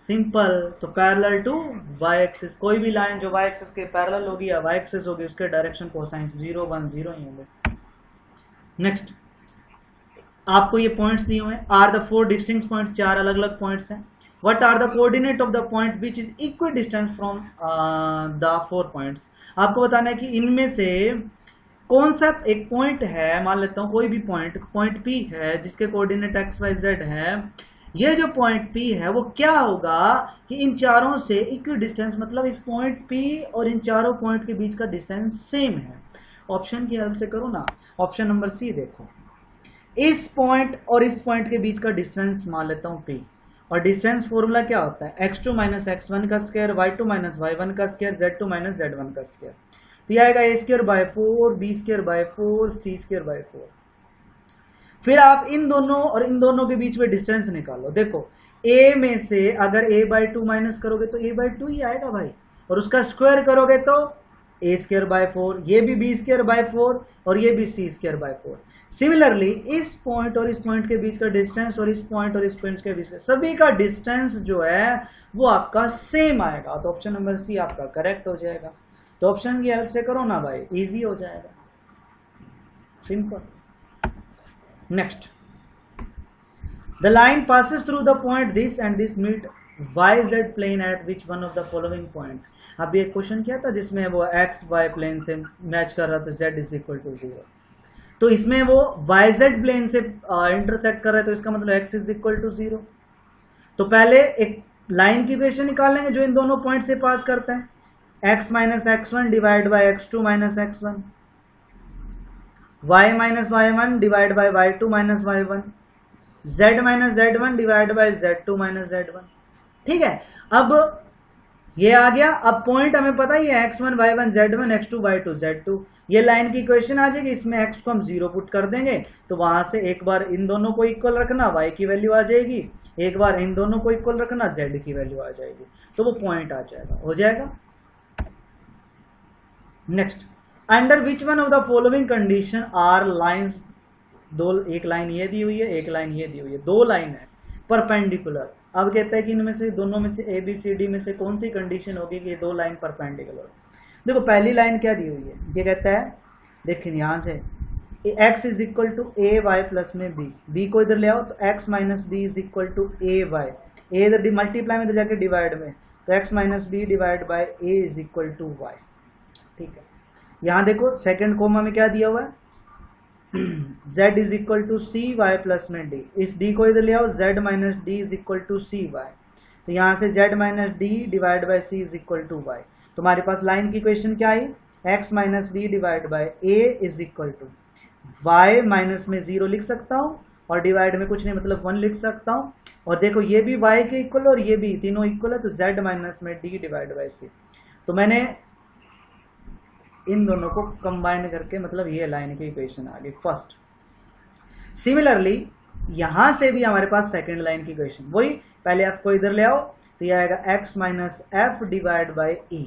Speaker 1: सिंपल, तो पैरेलल टू वाई एक्सिस, कोई भी लाइन जो वाई एक्सिस के पैरेलल होगी या वाई एक्सिस होगी उसके डायरेक्शन कोसाइंस 0 1 0 ही होंगे। नेक्स्ट, आपको ये पॉइंट्स दिए हुए हैं, आर द 4 डिस्टिंक्ट पॉइंट्स, 4 अलग अलग पॉइंट्स हैं। What are the coordinate of the point which is equal distance from the 4 points. आपको बताना है कि इनमें से कौन सा एक पॉइंट है, मान लेता हूं कोई भी पॉइंट P है जिसके कोऑर्डिनेट x y z है। ये जो पॉइंट P है वो क्या होगा कि इन चारों से इक्वल डिस्टेंस, मतलब इस पॉइंट P और इन चारों पॉइंट के बीच का डिस्टेंस सेम है। ऑप्शन की हेल्प से करो ना, ऑप्शन नंबर सी देखो, इस पॉइंट और इस पॉइंट के बीच का डिस्टेंस मान लेता हूं P, और डिस्टेंस फॉर्मूला क्या होता है, x2 माइनस x1 का स्क्वायर, y2 माइनस y1 का स्क्वायर, z2 माइनस z1 का स्क्वायर। तो ये आएगा a square by 4, b square by 4, c square by 4। फिर आप इन दोनों और इन दोनों के बीच में डिस्टेंस निकालो। देखो a में से अगर a बाय 2 माइनस करोगे तो a बाय 2 ही आएगा भाई, और उसका स्क्वायर करोगे तो a स्क्वायर बाय 4, ये भी b स्क्वायर बाय 4 और ये भी c स्क्वायर बाय 4। सिमिलरली इस पॉइंट और इस पॉइंट के बीच का डिस्टेंस और इस पॉइंट और इस पॉइंट के बीच का सभी का डिस्टेंस जो है वो आपका सेम आएगा, तो ऑप्शन नंबर सी आपका करेक्ट हो जाएगा। तो ऑप्शन की हेल्प से करो ना भाई, इजी हो जाएगा, simple. Next, the line passes through the point this and this meet YZ plane at which one of the following point. अभी एक क्वेश्चन किया था जिसमें वो XY प्लेन से मैच कर रहा था, Z इज इक्वल टू 0, तो इसमें वो YZ प्लेन से इंटरसेक्ट कर रहा है, तो इसका मतलब X इज इक्वल टू 0। तो पहले एक लाइन की इक्वेशन निकाल लेंगे जो इन दोनों पॉइंट से पास करता है, x minus x1 divide by x2 minus x1, y minus y1 divide by y2 minus y1, z minus z1 divide by z2 minus z1। ठीक है, अब ये आ गया। अब पॉइंट हमें पता ही है x1 y1 z1 x2 y2 z2, ये लाइन की इक्वेशन आ जाएगी। इसमें x को हम 0 पुट कर देंगे तो वहां से एक बार इन दोनों को इक्वल रखना, y की वैल्यू आ जाएगी, एक बार इन दोनों को इक्वल रखना, z की वैल्यू आ जाएगी, तो वो पॉइंट आ जाएगा, हो जाएगा। Next, under which one of the following condition are lines, दो, एक लाइन ये दी हुई है, एक लाइन ये दी हुई है, दो लाइन है, परपेंडिकुलर। अब कहता है कि इनमें से दोनों में से ए बी सी डी में से कौन सी कंडीशन होगी कि ये दो लाइन परपेंडिकुलर। देखो पहली लाइन क्या दी हुई है, ये कहता है देखिए यहाँ से x is equal to A Y plus में बी, बी को इधर ले आओ तो x minus B is equal to A Y, A इधर मल्टीप्लाई में इधर जाके डिवाइड में, तो x minus B divide by A is equal to Y. ठीक है, यहाँ देखो सेकंड कोमा में क्या दिया हुआ है, z is equal to c y plus में डी, इस d को इधर ले आओ, z minus d is equal to c y, तो यहाँ से z minus d divide by c is equal to y. तुम्हारे पास लाइन की इक्वेशन क्या आई, x minus B divide by A is equal to y minus में 0 लिख सकता हूँ और डिवाइड में कुछ नहीं मतलब 1 लिख सकता हूँ, और देखो ये भी y के इक्वल और ये भी तीनों इक्वल है, तो z माइनस में d डिवाइड बाई सी। तो मैंने इन दोनों को कंबाइन करके मतलब ये लाइन की इक्वेशन आ गई फर्स्ट। सिमिलरली यहां से भी हमारे पास सेकंड लाइन की इक्वेशन, वही पहले f को इधर ले आओ तो ये आएगा x minus F divide by e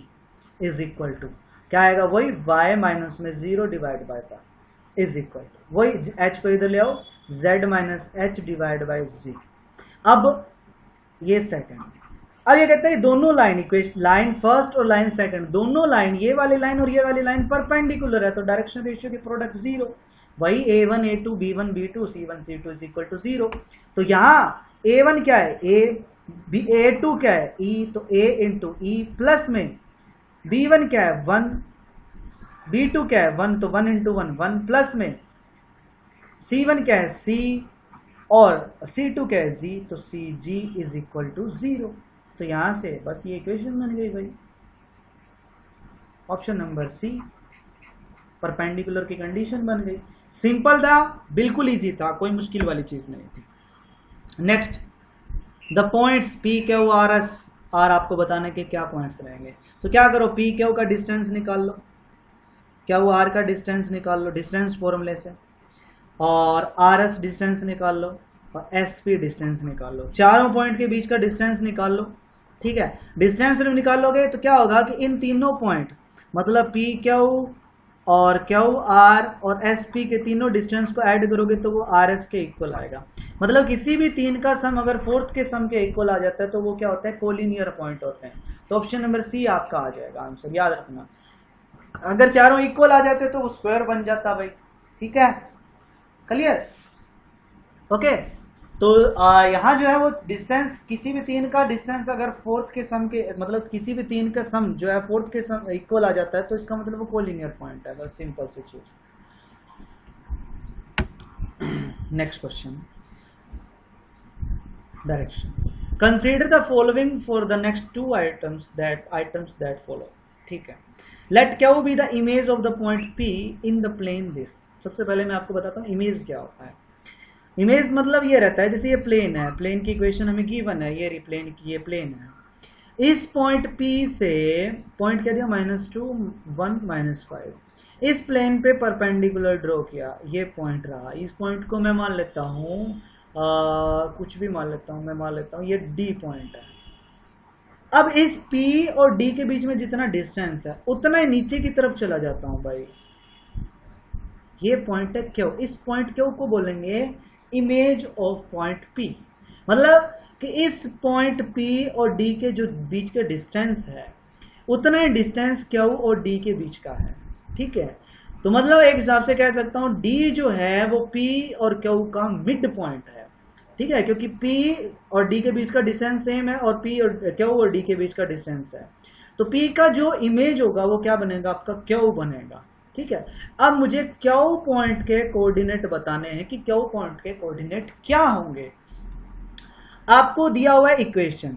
Speaker 1: is equal to क्या आएगा, वही y माइनस में 0 डिवाइड बाई का इज इक्वल टू वही h को इधर ले आओ z minus H divide by G. अब ये सेकंड, अब ये कहते हैं दोनों लाइन इक्वेशन, लाइन फर्स्ट और लाइन सेकंड दोनों लाइन, ये वाली लाइन और ये वाली लाइन परपेंडिकुलर है, तो डायरेक्शन रेशियो की प्रोडक्ट 0, वही a1 a2 b1 b2 c1 c2 is equal to 0। तो यहाँ a1 क्या है, a2 क्या है e, तो a इंटू ई प्लस में b1 क्या है 1, b2 क्या है 1, तो 1 इंटू 1 1 प्लस में c1 क्या है c और c2 क्या है g, तो cg इज इक्वल टू 0। तो यहां से बस ये इक्वेशन बन गई भाई, ऑप्शन नंबर सी परपेंडिकुलर की कंडीशन बन गई। सिंपल था, बिल्कुल इजी था, कोई मुश्किल वाली चीज नहीं थी। Next, the points P Q R S R, आपको बताने के क्या पॉइंट्स रहेंगे। तो क्या करो, पी क्यू का डिस्टेंस निकाल लो, क्यू आर का डिस्टेंस निकाल लो डिस्टेंस फॉर्मूले से, और आर एस डिस्टेंस निकाल लो और एस पी डिस्टेंस निकाल लो, चारों पॉइंट के बीच का डिस्टेंस निकाल लो। ठीक है, डिस्टेंस निकाल लोगे तो क्या होगा कि इन तीनों पॉइंट मतलब पी क्यू और क्यू आर और एस पी के तीनों डिस्टेंस को ऐड करोगे तो वो आर एस के इक्वल आएगा। मतलब किसी भी तीन का सम अगर फोर्थ के सम के इक्वल आ जाता है तो वो क्या होता है, कोलिनियर पॉइंट होते हैं। तो ऑप्शन नंबर सी आपका आ जाएगा आंसर, याद रखना। अगर चारों इक्वल आ जाते तो वो स्क्वायर बन जाता भाई। ठीक है, क्लियर, ओके। तो यहाँ जो है वो डिस्टेंस, किसी भी तीन का डिस्टेंस अगर फोर्थ के सम के मतलब किसी भी तीन का सम जो है फोर्थ के सम इक्वल आ जाता है तो इसका मतलब वो कोलिनियर पॉइंट है, बस सिंपल सी चीज। Next question, direction. Consider the following for the next two items that follow. ठीक है, let Q be the image of the point P in the plane this. सबसे पहले मैं आपको बताता हूँ इमेज क्या होता है। इमेज मतलब ये रहता है जैसे ये प्लेन है, प्लेन की इक्वेशन हमें गिवन है, ये प्लेन की, ये प्लेन है। इस पॉइंट P से पॉइंट क्या दिया -2 1 -5, इस प्लेन पे परपेंडिकुलर ड्रॉ किया, ये पॉइंट रहा। इस पॉइंट को मैं मान लेता हूँ कुछ भी मान लेता हूँ, मैं मान लेता हूँ ये D पॉइंट है। अब इस P और D के बीच में जितना डिस्टेंस है उतना ही नीचे की तरफ चला जाता हूँ भाई। ये पॉइंट है Q, इस पॉइंट Q को बोलेंगे इमेज ऑफ पॉइंट P। मतलब कि इस पॉइंट P और D के जो बीच के डिस्टेंस है उतना ही डिस्टेंस Q और D के बीच का है। ठीक है, तो मतलब एक हिसाब से कह सकता हूँ D जो है वो P और Q का मिड पॉइंट है। ठीक है, क्योंकि P और D के बीच का डिस्टेंस सेम है और P और Q और D के बीच का डिस्टेंस है, तो P का जो इमेज होगा वो क्या बनेगा, आपका Q बनेगा। ठीक है, अब मुझे Q पॉइंट के कोऑर्डिनेट बताने हैं कि Q पॉइंट के कोऑर्डिनेट क्या होंगे। आपको दिया हुआ है इक्वेशन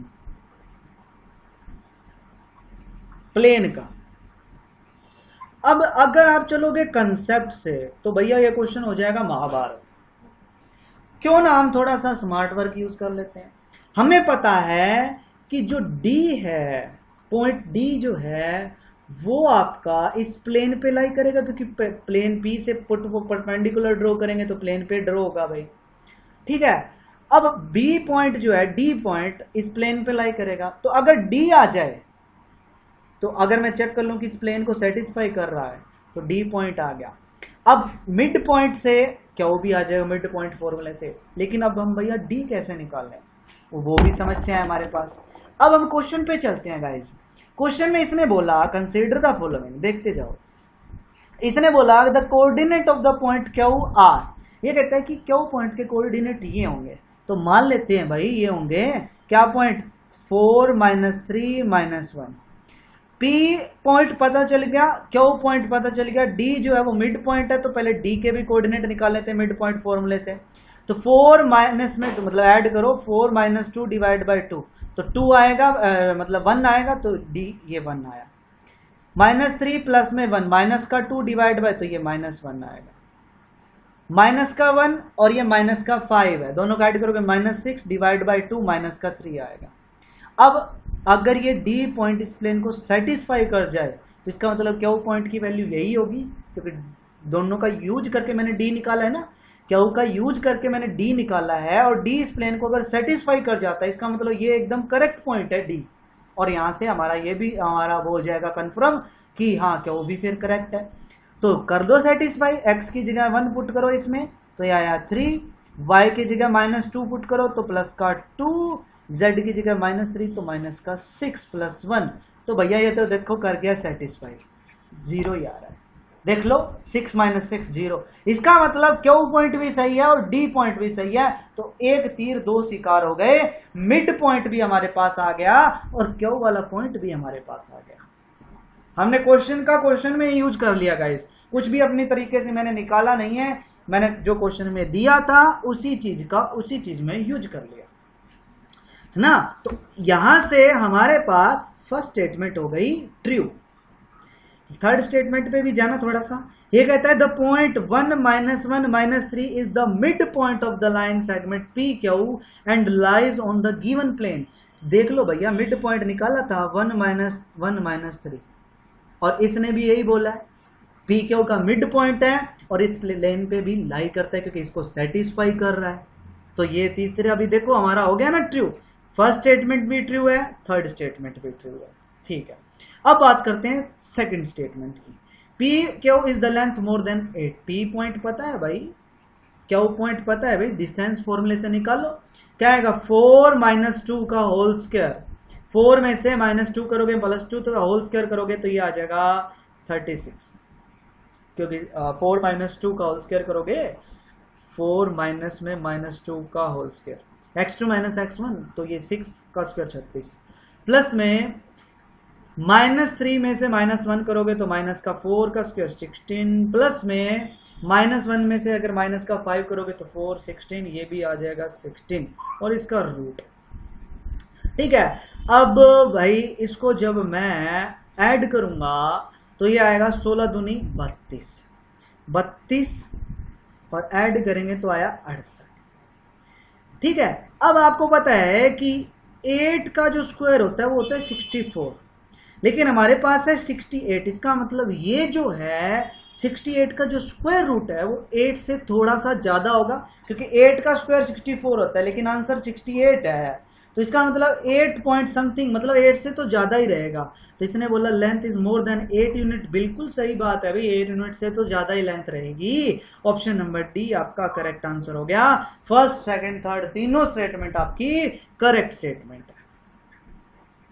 Speaker 1: प्लेन का। अब अगर आप चलोगे कंसेप्ट से तो भैया ये क्वेश्चन हो जाएगा महाभारत। क्यों ना हम थोड़ा सा स्मार्ट वर्क यूज कर लेते हैं। हमें पता है कि जो D है, पॉइंट D जो है वो आपका इस प्लेन पे लाई करेगा, क्योंकि प्लेन P से परपेंडिकुलर ड्रॉ करेंगे तो प्लेन पे ड्रॉ होगा भाई। ठीक है, अब B पॉइंट जो है, D पॉइंट इस प्लेन पे लाई करेगा, तो अगर D आ जाए तो अगर मैं चेक कर लूं कि इस प्लेन को सेटिस्फाई कर रहा है तो D पॉइंट आ गया। अब मिड पॉइंट से Q भी आ जाएगा मिड पॉइंट फॉर्मूले से, लेकिन अब हम भैया D कैसे निकाल लें। वो भी समस्या है हमारे पास। अब हम क्वेश्चन पे चलते हैं गाइस। क्वेश्चन में इसने बोला कंसीडर द फॉलोइंग, देखते जाओ। इसने बोला the coordinate of the point Q R, ये कहता है कि क्यू पॉइंट के कोऑर्डिनेट ये होंगे, तो मान लेते हैं भाई ये होंगे क्या पॉइंट 4 -3 -1। पी पॉइंट पता चल गया, क्यू पॉइंट पता चल गया, डी जो है वो मिड पॉइंट है, तो पहले डी के भी कोऑर्डिनेट निकाल लेते हैं मिड पॉइंट फॉर्मूले से। तो 4 माइनस में तो मतलब ऐड करो 4 - 2 डिवाइड बाई 2, तो 2 आएगा, मतलब 1 आएगा, तो डी ये 1 आया। -3 प्लस में 1, माइनस का 2 डिवाइड बाय, तो ये -1 आएगा। माइनस का 1 और ये माइनस का 5 है, दोनों का ऐड करोगे -6 डिवाइड बाई 2 माइनस का 3 आएगा। अब अगर ये डी पॉइंट इस प्लेन को सेटिस्फाई कर जाए तो इसका मतलब क्यू पॉइंट की वैल्यू यही होगी, क्योंकि दोनों का यूज करके मैंने डी निकाला है ना, क्यू का यूज करके मैंने डी निकाला है, और डी इस प्लेन को अगर सेटिस्फाई कर जाता है इसका मतलब ये एकदम करेक्ट पॉइंट है डी, और यहां से हमारा ये भी हमारा वो हो जाएगा कंफर्म कि हाँ क्यू भी फिर करेक्ट है। तो कर दो सेटिस्फाई, एक्स की जगह 1 पुट करो इसमें, तो ये आया 3, वाई की जगह -2 पुट करो तो प्लस का 2, z की जगह -3 तो माइनस का 6 + 1, तो भैया ये तो देखो कर गया सेटिस्फाई, 0 ही आ रहा है, देख लो 6 - 6 0। इसका मतलब क्यू पॉइंट भी सही है और डी पॉइंट भी सही है, तो एक तीर दो शिकार हो गए, मिड पॉइंट भी हमारे पास आ गया और क्यू वाला पॉइंट भी हमारे पास आ गया। हमने क्वेश्चन में यूज कर लिया गाइस, कुछ भी अपनी तरीके से मैंने निकाला नहीं है, मैंने जो क्वेश्चन में दिया था उसी चीज में यूज कर लिया है ना। तो यहां से हमारे पास फर्स्ट स्टेटमेंट हो गई ट्रू। थर्ड स्टेटमेंट पे भी जाना थोड़ा सा, ये कहता है the point 1 -1 -3 is the midpoint of the line segment P Q and lies on the given plane. देख लो भैया मिड पॉइंट निकाला था 1 -1 -3, और इसने भी यही बोला है पी क्यू का मिड पॉइंट है और इस प्लेन पे भी लाई करता है क्योंकि इसको सेटिस्फाई कर रहा है। तो ये तीसरे अभी देखो हमारा हो गया ना ट्रू, फर्स्ट स्टेटमेंट भी ट्रू है, थर्ड स्टेटमेंट भी ट्रू है, ठीक है। अब बात करते हैं सेकंड स्टेटमेंट की, P Q is the length more than 8। P point पता है भाई, क्यू पॉइंट पता है भाई, डिस्टेंस फॉर्मूले से निकालो, क्या आएगा 4 - 2 का होल स्क्वायर, 4 में से -2 करोगे +2 तो होल स्क्वायर करोगे तो ये आ जाएगा 36, क्योंकि 4 - 2 का होल स्क्वायर करोगे 4 माइनस में -2 का होल स्क्वायर, x2 - x1 तो ये 6 का स्क्वायर 36, प्लस में -3 में से -1 करोगे तो माइनस का 4 का स्क्वायर 16, प्लस में -1 में से अगर माइनस का 5 करोगे तो 4 16, ये भी आ जाएगा 16 और इसका रूट, ठीक है। अब भाई इसको जब मैं ऐड करूंगा तो ये आएगा 16 दूनी 32 और ऐड करेंगे तो आया 68, ठीक है। अब आपको पता है कि 8 का जो स्क्वायर होता है वो होता है 64, लेकिन हमारे पास है 68, इसका मतलब ये जो है 68 का जो स्क्वायर रूट है वो 8 से थोड़ा सा ज्यादा होगा, क्योंकि 8 का स्क्वायर 64 होता है लेकिन आंसर 68 है, तो इसका मतलब 8 पॉइंट समथिंग, मतलब 8 से तो ज्यादा ही रहेगा। तो इसने बोला length is more than 8 unit, बिल्कुल सही बात है भाई, 8 यूनिट से तो ज्यादा ही लेंथ रहेगी। ऑप्शन नंबर डी आपका करेक्ट आंसर हो गया। फर्स्ट सेकंड थर्ड तीनों स्टेटमेंट आपकी करेक्ट स्टेटमेंट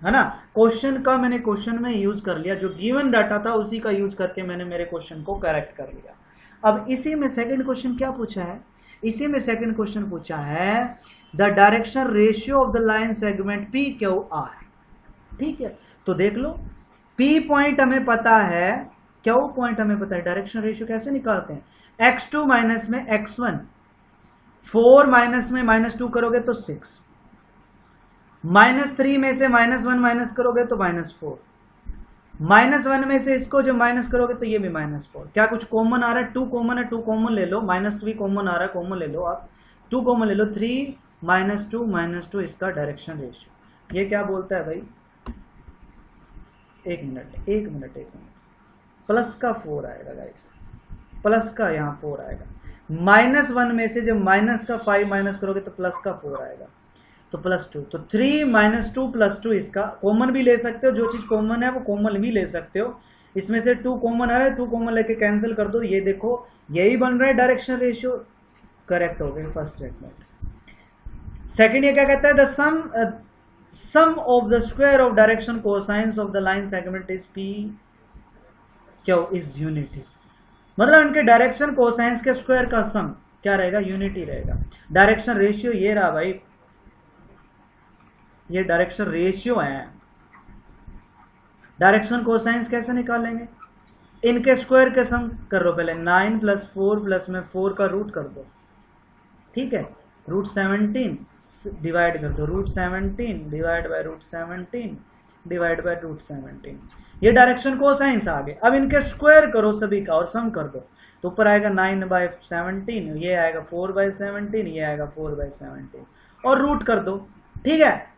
Speaker 1: है ना। क्वेश्चन का मैंने क्वेश्चन में यूज कर लिया, जो गिवन डाटा था उसी का यूज करके मैंने मेरे क्वेश्चन को करेक्ट कर लिया। अब इसी में सेकंड क्वेश्चन क्या पूछा है, इसी में सेकंड क्वेश्चन पूछा है the direction ratio of the line segment P Q R, ठीक है। तो देख लो पी पॉइंट हमें पता है, क्यू पॉइंट हमें पता है, डायरेक्शन रेशियो कैसे निकालते हैं, x2 माइनस में x1, 4 माइनस में -2 करोगे तो 6, -3 में से -1 माइनस करोगे तो -4, -1 में से इसको जब माइनस करोगे तो ये भी -4। क्या कुछ कॉमन आ रहा है, 2 कॉमन है, 2 कॉमन ले लो, माइनस भी कॉमन आ रहा है, कॉमन ले लो आप, 2 कॉमन ले लो, 3 -2 इसका डायरेक्शन रेशियो। ये क्या बोलता है भाई, एक मिनट, प्लस का 4 आएगा गाइस, प्लस का यहाँ 4 आएगा, -1 में से जब माइनस का 5 माइनस करोगे तो प्लस का 4 आएगा, तो +2, तो 3 -2 +2 इसका कॉमन भी ले सकते हो, जो चीज कॉमन है वो कॉमन भी ले सकते हो। इसमें से 2 कॉमन आ रहा है, 2 कॉमन लेके कैंसिल कर दो, ये देखो यही बन रहा है डायरेक्शन रेशियो, करेक्ट हो गया फर्स्ट स्टेटमेंट। सेकंड ये क्या कहता है, the sum of the square of direction cosines of the line segment is P Q is unity. मतलब इनके डायरेक्शन कोसाइंस के स्क्वायर का सम क्या रहेगा, यूनिटी रहेगा। डायरेक्शन रेशियो ये रहा भाई, ये डायरेक्शन रेशियो है। डायरेक्शन कोसाइंस कैसे निकालेंगे, इनके स्क्वायर के सम कर लो पहले, 9 + 4 प्लस में 4 का रूट कर दो, ठीक है, √17 डिवाइड कर दो, √17 डिवाइड बाय √17 डिवाइड बाय √17। ये डायरेक्शन कोसाइंस आ गए। अब इनके स्क्वायर करो सभी का और सम कर दो, तो ऊपर आएगा 9/17, ये आएगा 4/17, ये आएगा 4/17 और रूट कर दो, ठीक है।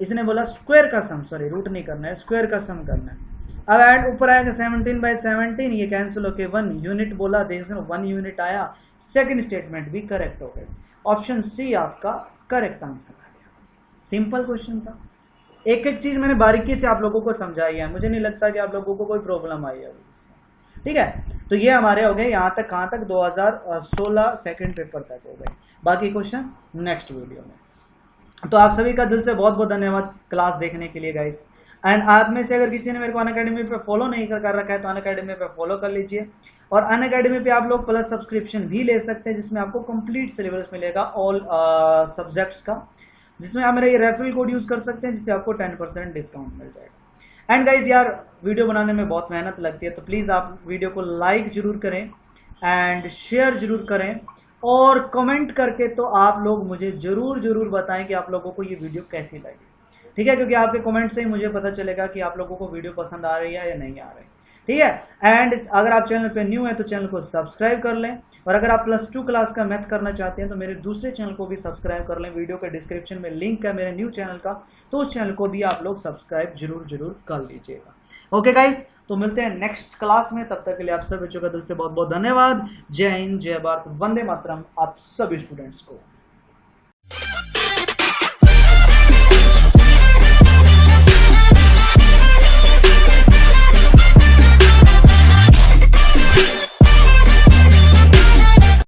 Speaker 1: इसने बोला स्क्वायर का सम, सॉरी रूट नहीं करना है, स्क्वायर का सम करना है। अब ऐड ऊपर आएगा 17/17, ये कैंसिल होके 1 यूनिट बोला, देखो 1 यूनिट आया। सेकंड स्टेटमेंट भी करेक्ट हो गया, ऑप्शन सी आपका करेक्ट आंसर आ गया। सिंपल क्वेश्चन था, एक एक चीज मैंने बारीकी से आप लोगों को समझाई है, मुझे नहीं लगता कि आप लोगों को कोई प्रॉब्लम आई है इसमें, ठीक है। तो ये हमारे हो गए यहाँ तक, कहाँ तक, 2016 सेकंड पेपर तक हो गए। बाकी क्वेश्चन नेक्स्ट वीडियो में। तो आप सभी का दिल से बहुत बहुत धन्यवाद क्लास देखने के लिए गाइस। एंड आप में से अगर किसी ने मेरे को अनअकैडमी पे फॉलो नहीं कर रखा है तो अनअकैडमी पे फॉलो कर लीजिए, और अनअकैडमी पे आप लोग प्लस सब्सक्रिप्शन भी ले सकते हैं, जिसमें आपको कंप्लीट सिलेबस मिलेगा ऑल सब्जेक्ट्स का, जिसमें आप मेरा ये रेफरल कोड यूज कर सकते हैं, जिससे आपको 10% डिस्काउंट मिल जाएगा। एंड गाइज यार वीडियो बनाने में बहुत मेहनत लगती है, तो प्लीज़ आप वीडियो को लाइक जरूर करें एंड शेयर जरूर करें, और कमेंट करके तो आप लोग मुझे जरूर बताएं कि आप लोगों को ये वीडियो कैसी लगी, ठीक है, क्योंकि आपके कमेंट से ही मुझे पता चलेगा कि आप लोगों को वीडियो पसंद आ रही है या नहीं आ रही, ठीक है। एंड अगर आप चैनल पे न्यू है तो चैनल को सब्सक्राइब कर लें, और अगर आप +2 क्लास का मैथ करना चाहते हैं तो मेरे दूसरे चैनल को भी सब्सक्राइब कर लें। वीडियो के डिस्क्रिप्शन में लिंक है मेरे न्यू चैनल का, तो उस चैनल को भी आप लोग सब्सक्राइब जरूर कर लीजिएगा। ओके गाइस, तो मिलते हैं नेक्स्ट क्लास में, तब तक के लिए आप सब बच्चों का दिल से बहुत बहुत धन्यवाद। जय हिंद, जय भारत, वंदे मातरम आप सभी स्टूडेंट्स को।